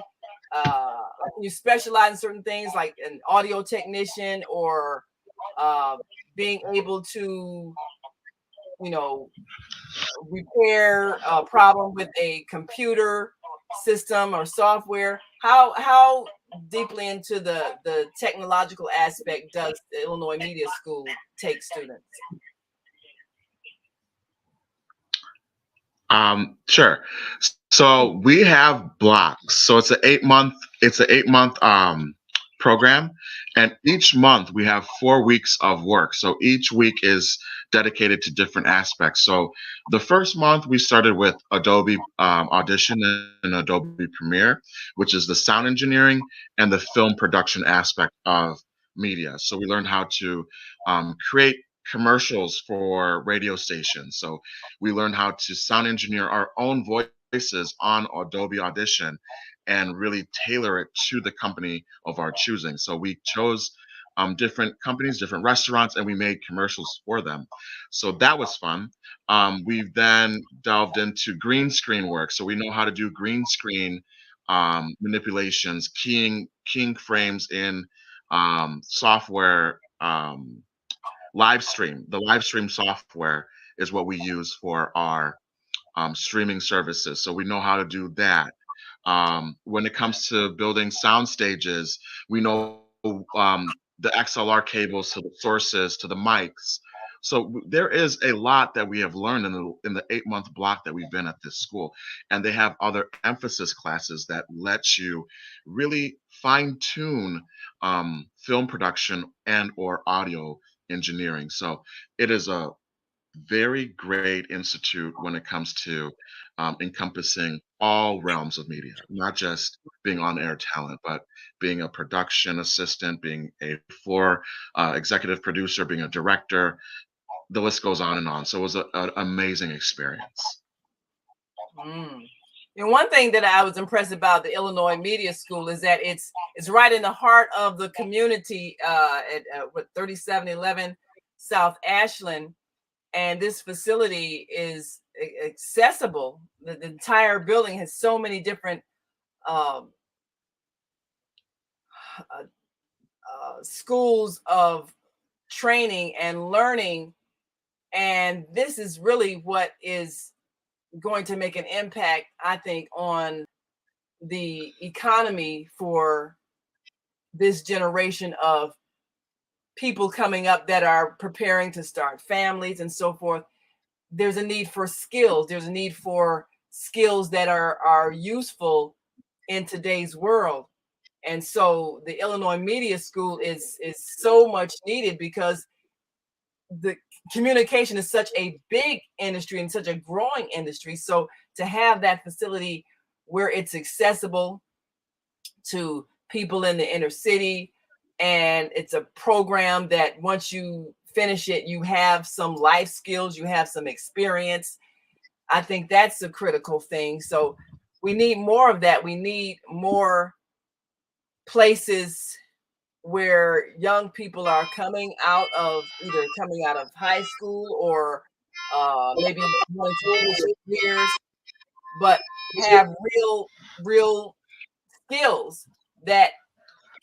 you specialize in certain things like an audio technician, or being able to, you know, repair a problem with a computer system or software. How deeply into the technological aspect does the Illinois Media School take students? Sure. So we have blocks. So it's an 8-month program, and each month we have 4 weeks of work. So each week is dedicated to different aspects. So the first month we started with Adobe Audition and Adobe Premiere, which is the sound engineering and the film production aspect of media. So we learned how to create commercials for radio stations. So we learned how to sound engineer our own voices on Adobe Audition and really tailor it to the company of our choosing. So we chose different companies, different restaurants, and we made commercials for them. So that was fun. We've then delved into green screen work. So we know how to do green screen manipulations, keying frames in software. Livestream. The Livestream software is what we use for our streaming services. So we know how to do that. When it comes to building sound stages, we know the XLR cables to the sources to the mics. So there is a lot that we have learned in the 8-month block that we've been at this school, and they have other emphasis classes that let you really fine tune film production and or audio engineering. So it is a very great institute when it comes to encompassing all realms of media, not just being on air talent, but being a production assistant, being a floor executive producer, being a director. The list goes on and on. So it was an amazing experience. Mm. And one thing that I was impressed about the Illinois Media School is that it's right in the heart of the community at 3711 South Ashland, and this facility is accessible. The entire building has so many different schools of training and learning, and this is really what is going to make an impact, I think, on the economy for this generation of people coming up that are preparing to start families and so forth. There's a need for skills. There's a need for skills that are useful in today's world. And so the Illinois Media School is so much needed because the communication is such a big industry and such a growing industry. So to have that facility where it's accessible to people in the inner city, and it's a program that once you finish it, you have some life skills, you have some experience. I think that's a critical thing. So we need more of that. We need more places where young people are coming out of high school or maybe going to finish years, but have real skills that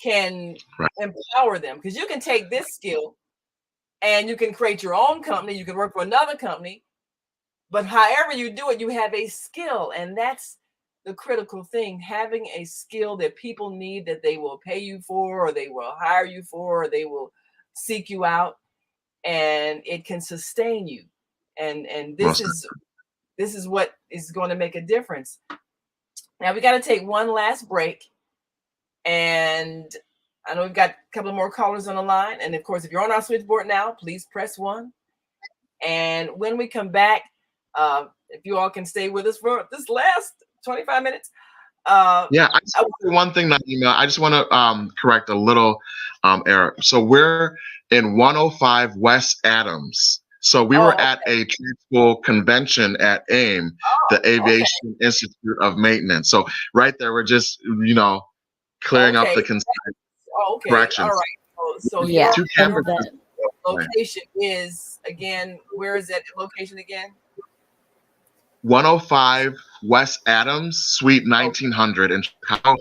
can empower them. Because you can take this skill and you can create your own company, you can work for another company, but however you do it, you have a skill, and that's the critical thing, having a skill that people need, that they will pay you for, or they will hire you for, or they will seek you out, and it can sustain you. And this is what is going to make a difference. Now we got to take one last break, and I know we've got a couple more callers on the line. And of course, if you're on our switchboard now, please press 1. And when we come back, if you all can stay with us for this last 25 minutes. I just want to say one thing, Naima. I just want to correct a little error. So we're in 105 West Adams. So we were at a trade school convention at AIM, the Aviation Institute of Maintenance. So right there, we're just, clearing up the corrections. All right. So yeah, your location is, again, where is that location again? 105 West Adams, Suite 1900 in Chicago,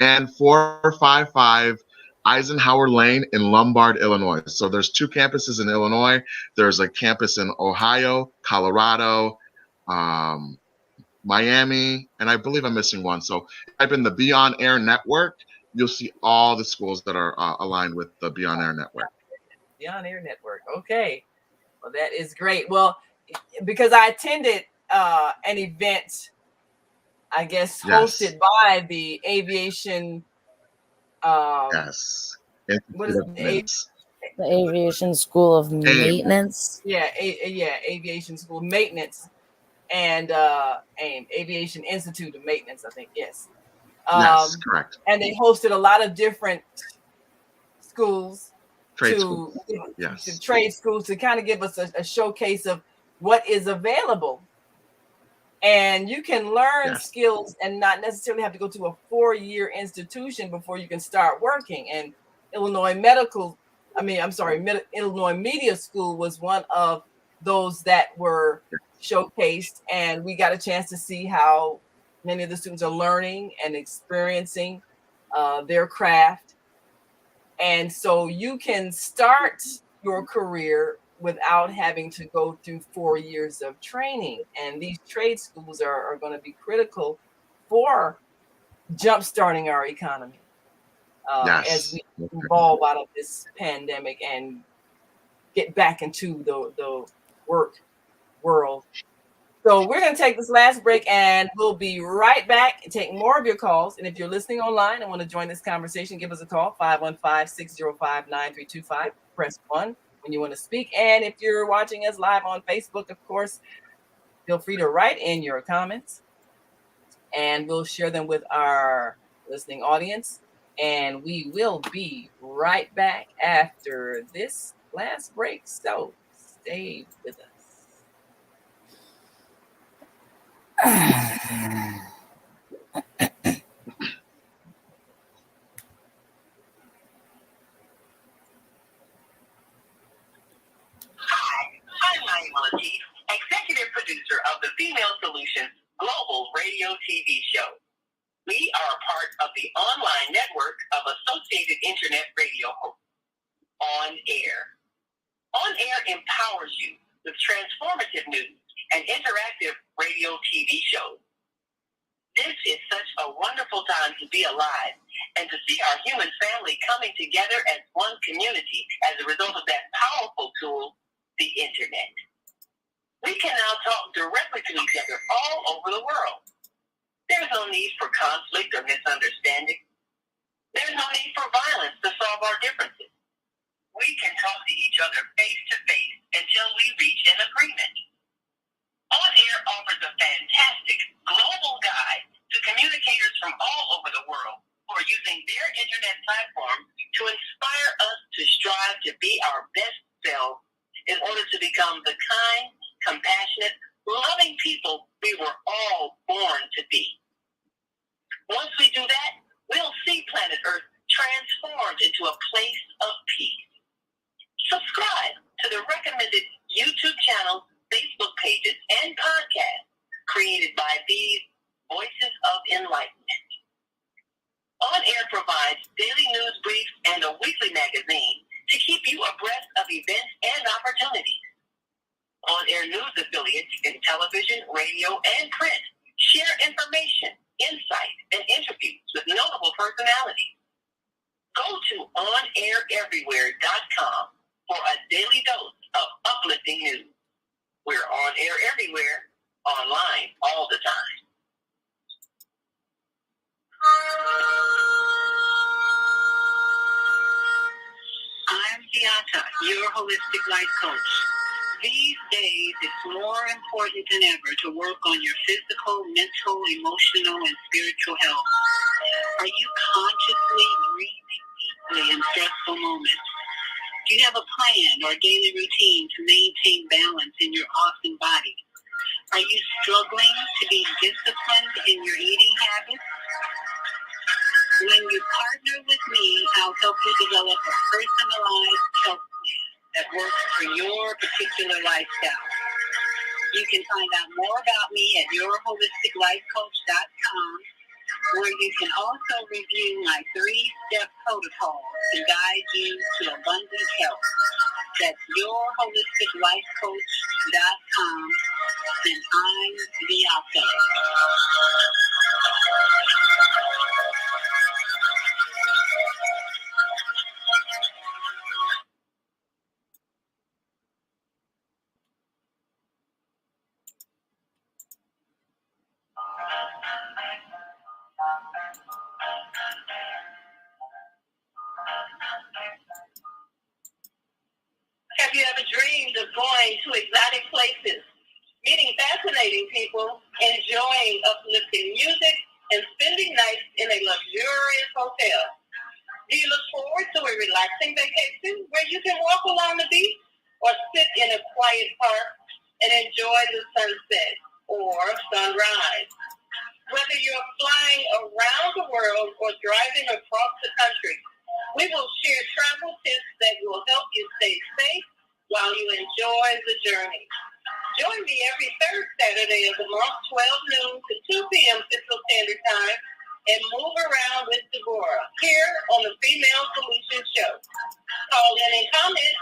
and 455 Eisenhower Lane in Lombard, Illinois. So there's 2 campuses in Illinois. There's a campus in Ohio, Colorado, Miami, and I believe I'm missing one. So type in the Beyond Air Network. You'll see all the schools that are aligned with the Beyond Air Network. Beyond Air Network. Okay. Well, that is great. Well, because I attended an event, I guess, hosted by the Aviation. What is it? The Aviation School of Maintenance. Yeah, Aviation School of Maintenance, and AIM, Aviation Institute of Maintenance, I think. Yes. Yes, correct. And they hosted a lot of different schools, trade schools to kind of give us a showcase of what is available. And you can learn skills and not necessarily have to go to a 4-year institution before you can start working. And Illinois Media School was one of those that were showcased, and we got a chance to see how many of the students are learning and experiencing their craft. And so you can start your career without having to go through 4 years of training. And these trade schools are going to be critical for jumpstarting our economy as we evolve out of this pandemic and get back into the work world. So we're going to take this last break, and we'll be right back and take more of your calls. And if you're listening online and want to join this conversation, give us a call, 515-605-9325. Press 1. when you want to speak. And if you're watching us live on Facebook, of course, feel free to write in your comments and we'll share them with our listening audience. And we will be right back after this last break. So stay with us. I'm Naima Latif, executive producer of the Female Solutions Global Radio TV show. We are a part of the online network of Associated Internet Radio hosts, On Air. On Air empowers you with transformative news and interactive radio TV shows. This is such a wonderful time to be alive and to see our human family coming together as one community as a result of that powerful tool, the internet. We can now talk directly to each other all over the world. There's no need for conflict or misunderstanding. There's no need for violence to solve our differences. We can talk to each other face to face until we reach an agreement. On Air offers a fantastic global guide to communicators from all over the world who are using their internet platform to inspire us to strive to be our best selves in order to become the kind, compassionate, loving people we were all born to be. Once we do that, we'll see planet Earth transformed into a place of peace. Subscribe to the recommended YouTube channels, Facebook pages, and podcasts created by these Voices of Enlightenment. On Air provides daily news briefs and a weekly magazine to keep you abreast of events and opportunities. On Air news affiliates in television, radio, and print share information, insight, and interviews with notable personalities. Go to OnAirEverywhere.com for a daily dose of uplifting news. We're on air everywhere, online all the time. I'm Beata, your holistic life coach. These days, it's more important than ever to work on your physical, mental, emotional, and spiritual health. Are you consciously breathing deeply in stressful moments? Do you have a plan or daily routine to maintain balance in your awesome body? Are you struggling to be disciplined in your eating habits? When you partner with me, I'll help you develop a personalized health plan that works for your particular lifestyle. You can find out more about me at yourholisticlifecoach.com, where you can also review my 3-step protocol to guide you to abundant health. That's yourholisticlifecoach.com, and I'm Beata. Have you ever dreamed of going to exotic places, meeting fascinating people, enjoying uplifting music, and spending nights in a luxurious hotel? Do you look forward to a relaxing vacation where you can walk along the beach or sit in a quiet park and enjoy the sunset or sunrise? Whether you're flying around the world or driving across the country, we will share travel tips that will help you stay safe while you enjoy the journey. Join me every third Saturday of the month, 12 noon to 2 p.m. Central Standard Time, and move around with Deborah here on the Female Solutions Show. Call in and comment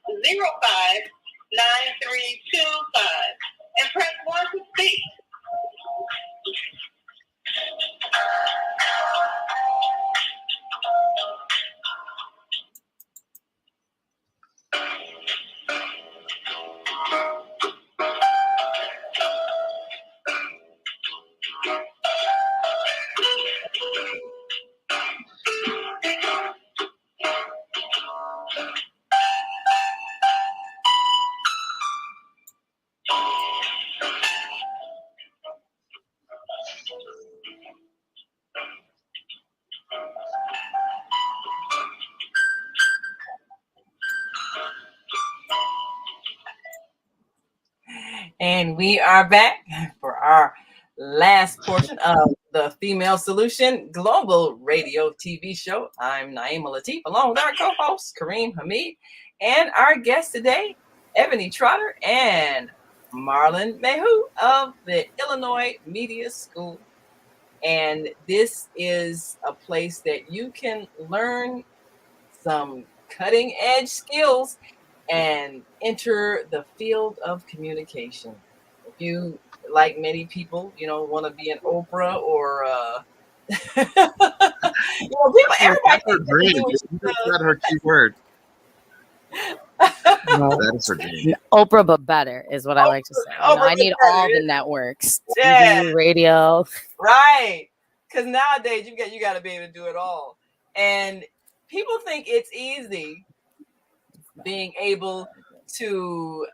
515-605-9325 and press 1 to speak. And we are back for our last portion of the Female Solution Global Radio TV show. I'm Naima Latif, along with our co-host, Kareem Hamid, and our guest today, Ebony Trotter and Marlon Mayhew of the Illinois Media School. And this is a place that you can learn some cutting edge skills and enter the field of communication. If you, like many people, want to be an Oprah or people, everybody That's her dream. That's her key word. That is her dream. Oprah, but better is what I like to say. I need all the networks, TV, radio. Right, because nowadays you got to be able to do it all, and people think it's easy being able to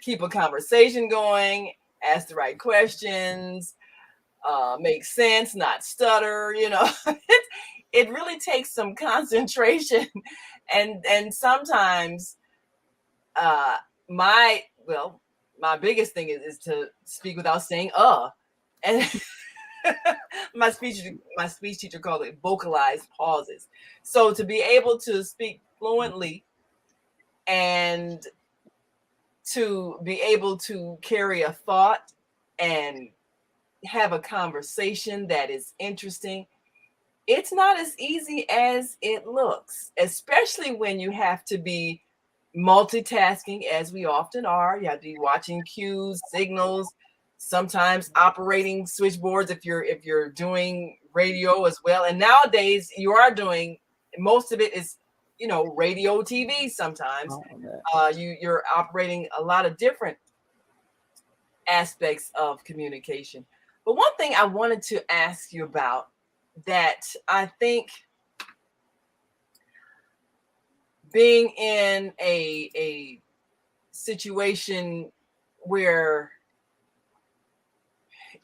keep a conversation going, ask the right questions, make sense, not stutter. It really takes some concentration, and sometimes my biggest thing is to speak without saying and my speech teacher called it vocalized pauses. So to be able to speak fluently and to be able to carry a thought and have a conversation that is interesting, it's not as easy as it looks, especially when you have to be multitasking, as we often are. You have to be watching cues, signals, sometimes operating switchboards if you're doing radio as well. And nowadays you are doing, most of it is radio, TV. Sometimes you're operating a lot of different aspects of communication. But one thing I wanted to ask you about that I think being in a situation where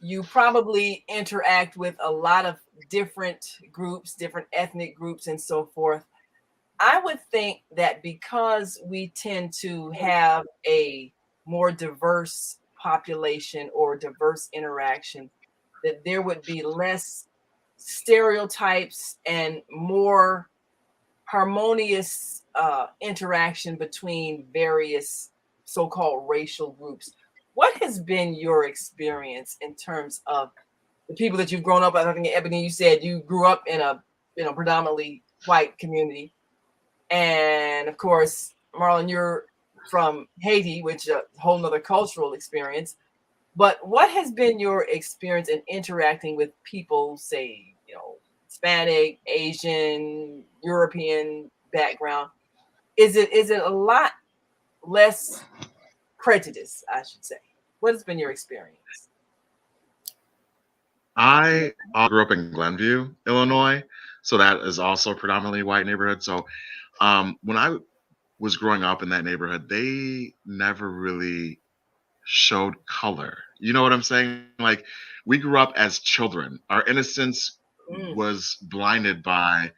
you probably interact with a lot of different groups, different ethnic groups and so forth, I would think that because we tend to have a more diverse population or diverse interaction, that there would be less stereotypes and more harmonious interaction between various so-called racial groups. What has been your experience in terms of the people that you've grown up with? I think, Ebony, you said you grew up in a predominantly white community. And of course, Marlon, you're from Haiti, which is a whole nother cultural experience. But what has been your experience in interacting with people, say, Hispanic, Asian, European background? Is it a lot less prejudice, I should say? What has been your experience? I grew up in Glenview, Illinois, so that is also a predominantly white neighborhood. So when I was growing up in that neighborhood, they never really showed color. You know what I'm saying? Like, we grew up as children. Our innocence was blinded by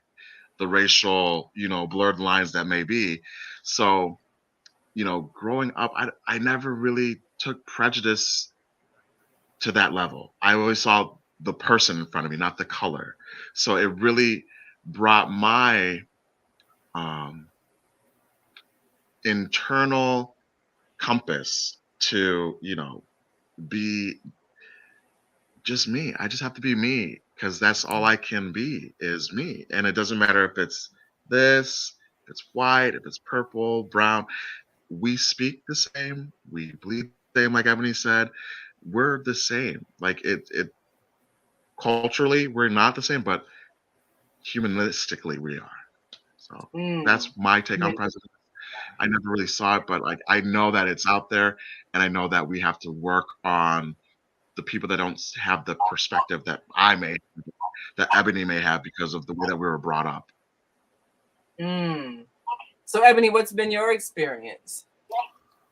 the racial, blurred lines that may be. So, growing up, I never really took prejudice to that level. I always saw the person in front of me, not the color. So it really brought my internal compass to, be just me. I just have to be me, because that's all I can be, is me. And it doesn't matter if it's this, if it's white, if it's purple, brown. We speak the same. We bleed the same, like Ebony said. We're the same. Like it culturally, we're not the same, but humanistically we are. So that's my take on prejudice. I never really saw it, but like I know that it's out there, and I know that we have to work on the people that don't have the perspective that that Ebony may have, because of the way that we were brought up. So Ebony, what's been your experience?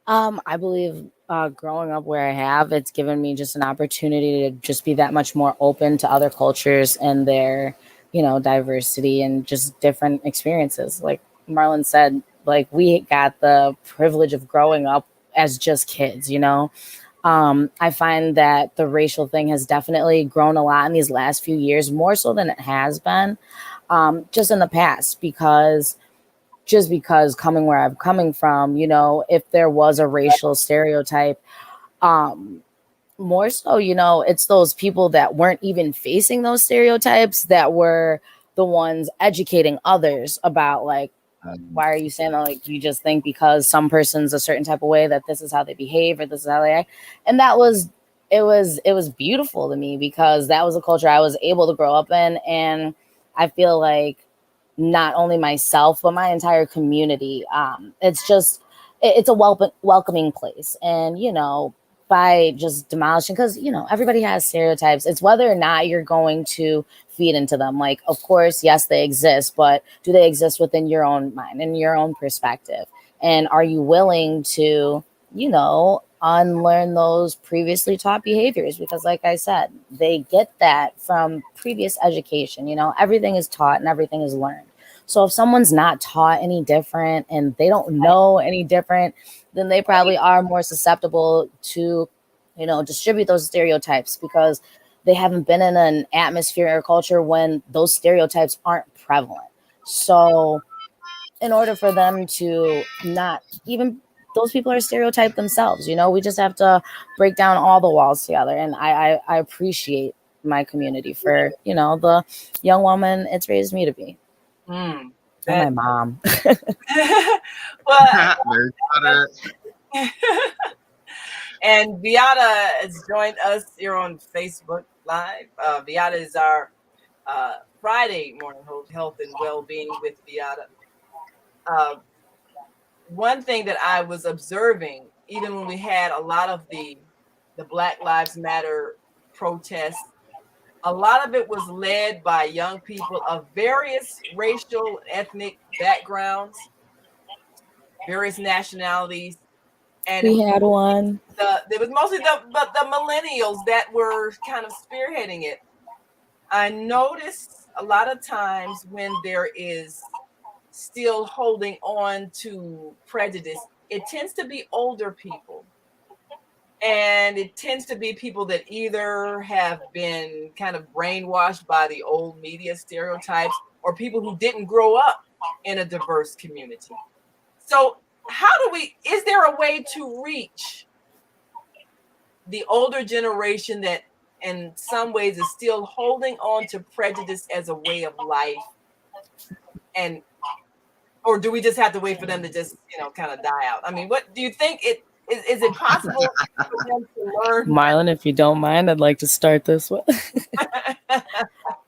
I believe growing up where I have, it's given me just an opportunity to just be that much more open to other cultures and their, diversity and just different experiences. Like Marlon said, like we got the privilege of growing up as just kids, you know. I find that the racial thing has definitely grown a lot in these last few years, more so than it has been just in the past, because coming where I'm coming from, you know, if there was a racial stereotype, um, more so, you know, it's those people that weren't even facing those stereotypes that were the ones educating others about, like, why are you saying that? Like, you just think because some person's a certain type of way that this is how they behave or this is how they act. And that was, it was beautiful to me, because that was a culture I was able to grow up in. And I feel like not only myself, but my entire community, it's just, it's a welcoming place. And, you know, by just demolishing, because, you know, everybody has stereotypes. It's whether or not you're going to feed into them. Like, of course, yes, they exist, but do they exist within your own mind and your own perspective? And are you willing to, you know, unlearn those previously taught behaviors? Because, like I said, they get that from previous education. You know, everything is taught and everything is learned. So if someone's not taught any different and they don't know any different, then they probably are more susceptible to, you know, distribute those stereotypes, because they haven't been in an atmosphere or culture when those stereotypes aren't prevalent. So in order for them to not even, those people are stereotyped themselves, you know, we just have to break down all the walls together. And I appreciate my community for, you know, the young woman it's raised me to be. And my mom. Well, and Beata has joined us here on Facebook Live. Beata is our Friday morning health and well-being with Beata. One thing that I was observing, even when we had a lot of the Black Lives Matter protests, a lot of it was led by young people of various racial, ethnic backgrounds, various nationalities. And we had one. There was mostly the millennials that were kind of spearheading it. I noticed a lot of times when there is still holding on to prejudice, it tends to be older people. And it tends to be people that either have been kind of brainwashed by the old media stereotypes, or people who didn't grow up in a diverse community. So is there a way to reach the older generation that in some ways is still holding on to prejudice as a way of life? Or do we just have to wait for them to just, you know, kind of die out? I mean, what do you think is it possible for them to learn? Marlon, if you don't mind, I'd like to start this one.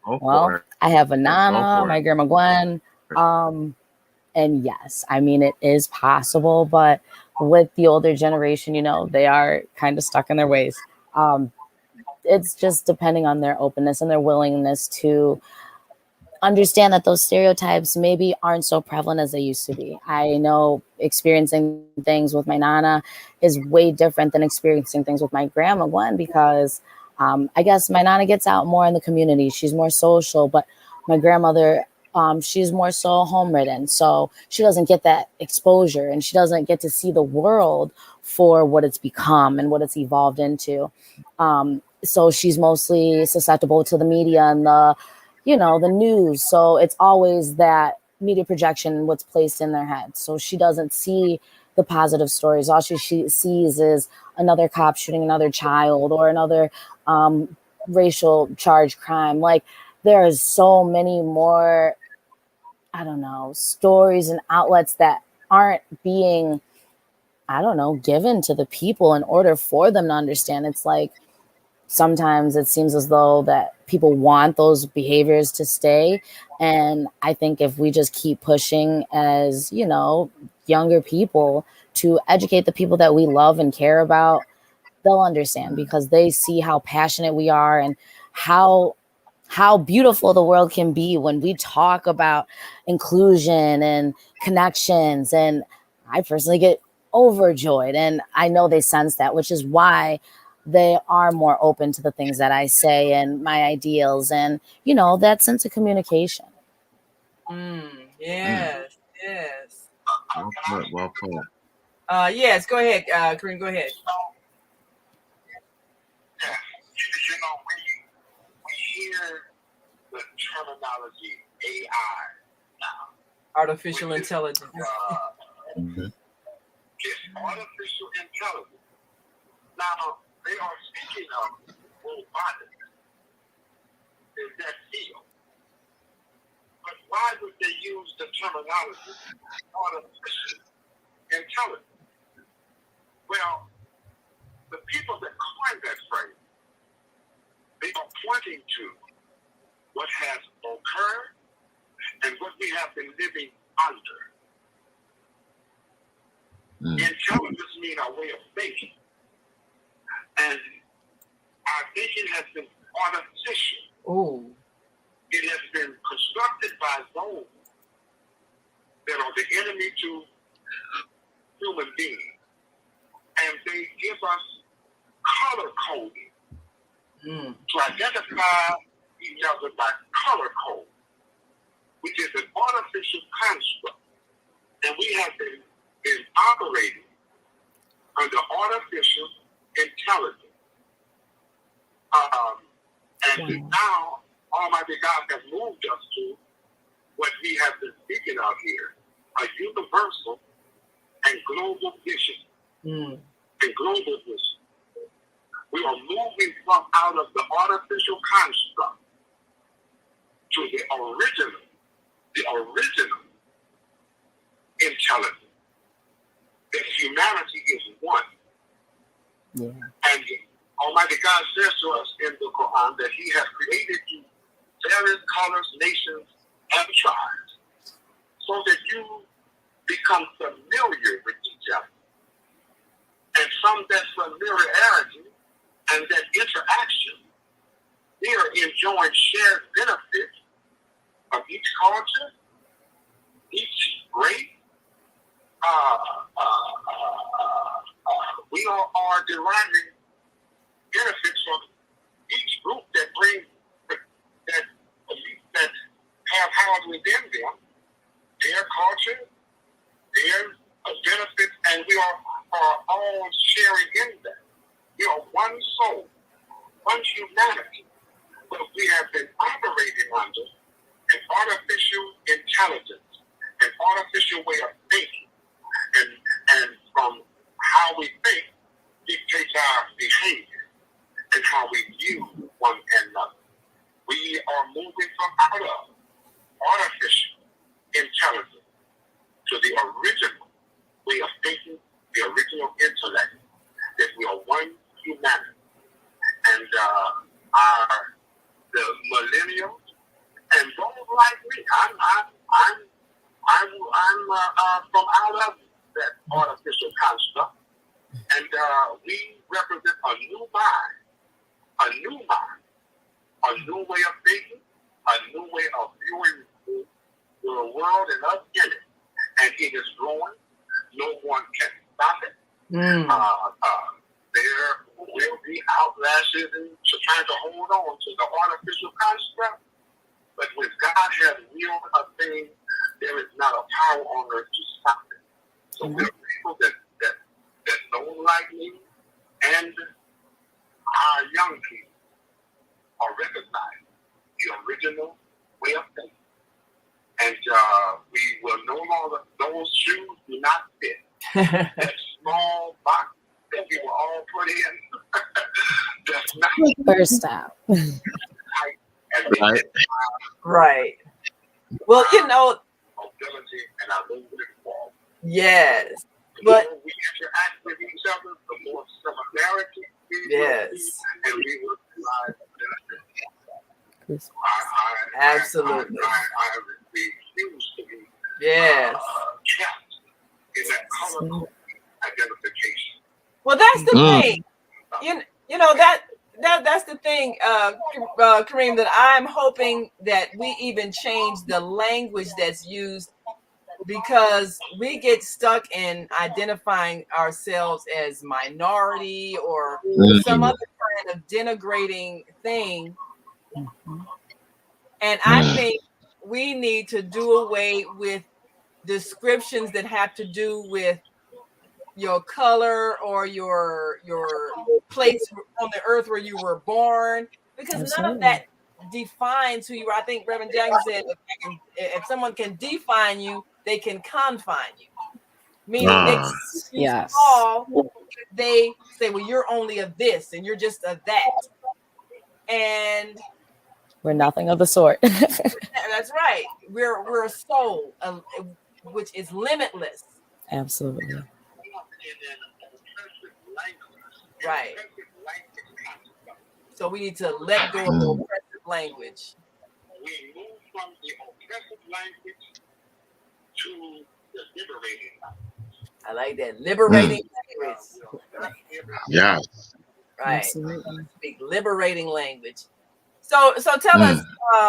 Well, I have a Nana, my grandma Gwen. And yes, I mean, it is possible, but with the older generation, you know, they are kind of stuck in their ways. It's just depending on their openness and their willingness to understand that those stereotypes maybe aren't so prevalent as they used to be. I know experiencing things with my Nana is way different than experiencing things with my grandma Gwen, because I guess my Nana gets out more in the community. She's more social, but my grandmother, she's more so home-ridden. So she doesn't get that exposure, and she doesn't get to see the world for what it's become and what it's evolved into. So she's mostly susceptible to the media and the news. So it's always that media projection, what's placed in their head. So she doesn't see the positive stories. All she sees is another cop shooting another child, or another racial charged crime. Like, there is so many more, I don't know, stories and outlets that aren't being, I don't know, given to the people in order for them to understand. It's like, sometimes it seems as though that people want those behaviors to stay. And I think if we just keep pushing as, you know, younger people to educate the people that we love and care about, they'll understand, because they see how passionate we are and how beautiful the world can be when we talk about inclusion and connections. And I personally get overjoyed, and I know they sense that, which is why they are more open to the things that I say and my ideals, and, you know, that sense of communication. Yes. Well put. Yes, go ahead, Kareem. Go ahead. Yeah, we hear the terminology AI now. Artificial intelligence. It's artificial intelligence. Now, they are speaking of robotics in that field. But why would they use the terminology artificial intelligence? Well, the people that coined that phrase, they are pointing to what has occurred and what we have been living under. Intelligence means our way of thinking. And our thinking has been artificial. Oh. It has been constructed by those that are the enemy to human beings. And they give us color coding to identify each other by color code, which is an artificial construct. And we have been operating under artificial intelligence. And now Almighty God has moved us to what we have been speaking of here, a universal and global vision. And global vision. We are moving from out of the artificial construct to the original intelligence. That humanity is one. Yeah. And Almighty God says to us in the Quran that He has created you various colors, nations, and tribes, so that you become familiar with each other. And from that familiarity and that interaction, we are enjoying shared benefits of each culture, each race. We are deriving benefits from each group that brings that have housed within them their culture, their benefits, and we are all sharing in that. We are one soul, one humanity, but we have been operating under an artificial intelligence, an artificial way of thinking, and from how we think dictates our behavior and how we view one another. We are moving from out of artificial intelligence to the original way of thinking, the original intellect, that we are one humanity. And the millennials and those like me, I'm from out of that artificial construct, and we represent a new mind, a new way of thinking, a new way of viewing the world and us in it. And it is growing. No one can stop it. There will be outlashes and trying to hold on to the artificial construct. But when God has willed a thing, there is not a power on earth to stop it. So there are people that don't like me, and our young people are recognizing the original way of thinking. And we will no longer, those shoes do not fit. That small box that we were all put in, that's not. First out. Right. Well, mobility and our movement forward. Yes. The But more we interact with each other, the more similarity we yes. will see, and we will realize benefit. Absolutely. I refuse to be Yes. trapped in that color code identification. Well, that's the thing. You know that's the thing, Kareem, that I'm hoping that we even change the language that's used, because we get stuck in identifying ourselves as minority or some other kind of denigrating thing. And I think we need to do away with descriptions that have to do with your color or your place on the earth where you were born, because none of that defines who you are. I think Reverend Jackson said if someone can define you, they can confine you. Meaning they keep you small. They say, well, you're only a this and you're just a that. And we're nothing of the sort. That's right. We're a soul, which is limitless. Absolutely. Right. So we need to let go of the oppressive language. We move from the oppressive language to the liberating language. I like that. Liberating language. Yes. Right. Speak liberating language. So tell us,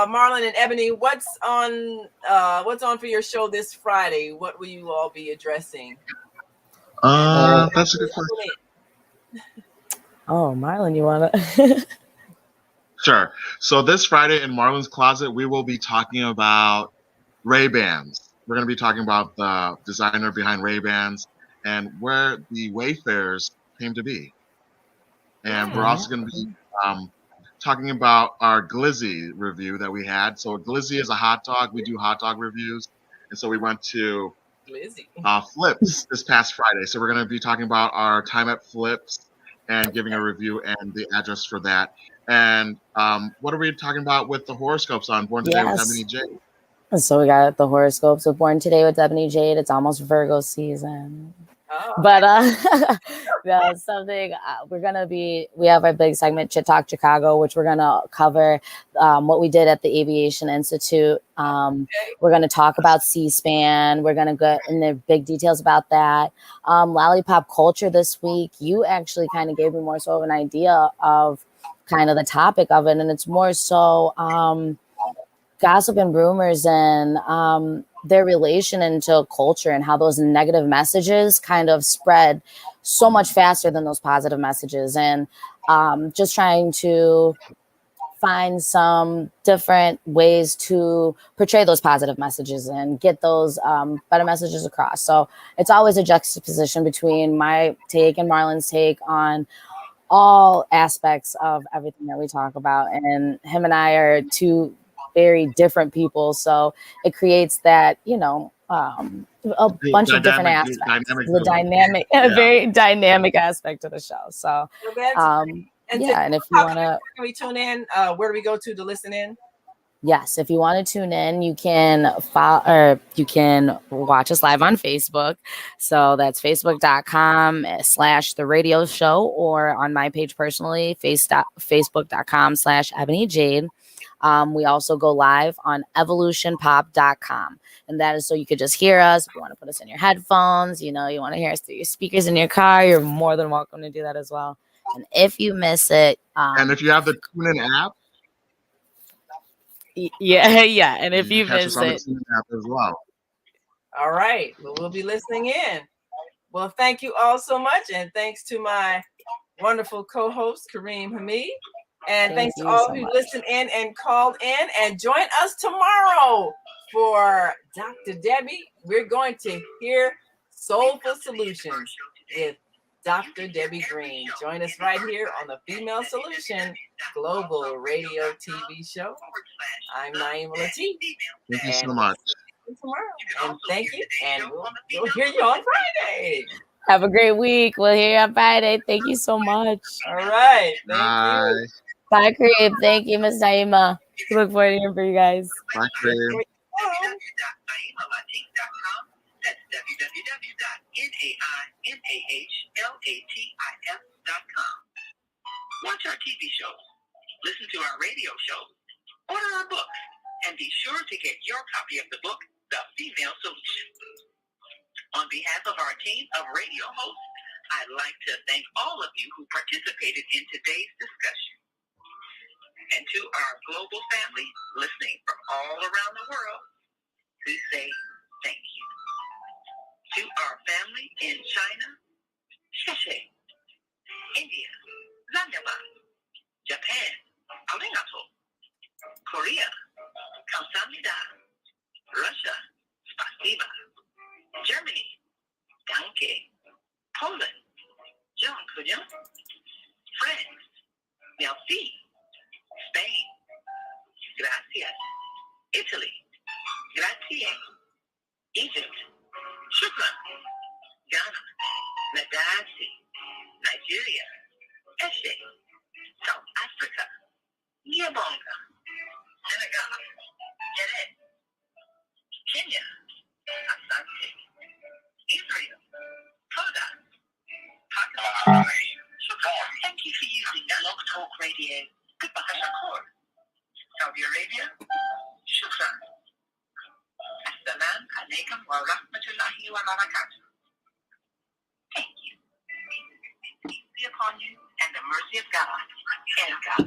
Marlon and Ebony, what's on for your show this Friday? What will you all be addressing? That's a good question. Oh, Marlon, you wanna? Sure. So this Friday in Marlon's Closet, we will be talking about Ray-Bans. We're going to be talking about the designer behind Ray-Bans and where the Wayfarers came to be. And we're also going to be talking about our glizzy review that we had. So glizzy is a hot dog. We do hot dog reviews. And so we went to Flips this past Friday. So we're going to be talking about our time at Flips and giving a review and the address for that. And what are we talking about with the horoscopes on Born Today with Ebony Jade? So we got the horoscopes with Born Today with Ebony Jade. It's almost Virgo season. Oh. But something we have our big segment, Chit Talk Chicago, which we're going to cover what we did at the Aviation Institute. We're going to talk about C-SPAN. We're going to go into big details about that. Lollipop culture this week, you actually kind of gave me more so of an idea of kind of the topic of it. And it's more so gossip and rumors and their relation into culture and how those negative messages kind of spread so much faster than those positive messages. And just trying to find some different ways to portray those positive messages and get those better messages across. So it's always a juxtaposition between my take and Marlon's take on all aspects of everything that we talk about. And him and I are two very different people. So it creates that, a bunch of different aspects. A very dynamic aspect of the show. So, and if you want to, can we tune in? Where do we go to listen in? Yes, if you want to tune in, you can follow, or you can watch us live on Facebook. So that's facebook.com/The Radio Show, or on my page personally, facebook.com/Ebony Jade. We also go live on evolutionpop.com. And that is so you could just hear us. If you want to put us in your headphones, you want to hear us through your speakers in your car, you're more than welcome to do that as well. And if you miss it. And if you have the TuneIn app. Yeah. And if you miss it. TuneIn app as well. All right. Well, we'll be listening in. Well, thank you all so much. And thanks to my wonderful co-host, Kareem Hamid. And thanks to all who listened in and called in, and join us tomorrow for Dr. Debbie. We're going to hear Soulful Solutions with Dr. Debbie Green. Join us right here on the Female Solution Global Radio TV show. I'm Naima Latif. Thank you so much. Tomorrow. And thank you. And we'll hear you on Friday. Have a great week. We'll hear you on Friday. Thank you so much. All right. Bye. You. Bye, Kareem. Thank you, Miss Naima. Look forward to hearing from you guys. Bye, Kareem. That's www.naimalatif.com. Watch our TV shows, listen to our radio shows, order our books, and be sure to get your copy of the book, The Female Solution. On behalf of our team of radio hosts, I'd like to thank all of you who participated in today's discussion. And to our global family listening from all around the world, we say thank you. To our family in China, Sheshe, India, Zanzibar, Japan, Arigato, Korea, Kamsahamnida, Russia, Spasiba, Germany, Danke, Poland, dziękuję. France, merci. Spain, gracias. Italy, grazie. Egypt, shukran. Ghana, nadasi. Nigeria, eshe. South Africa, Nyabonga. Senegal, Gere. Kenya, asante. Israel, toda. Pakistan, shukran. Thank you for using Blog Talk Radio. Goodbye, Shakur. Saudi Arabia, shukran. Assalamu alaikum wa rahmatullahi wa barakatuh. Thank you. Peace be upon you and the mercy of God and God.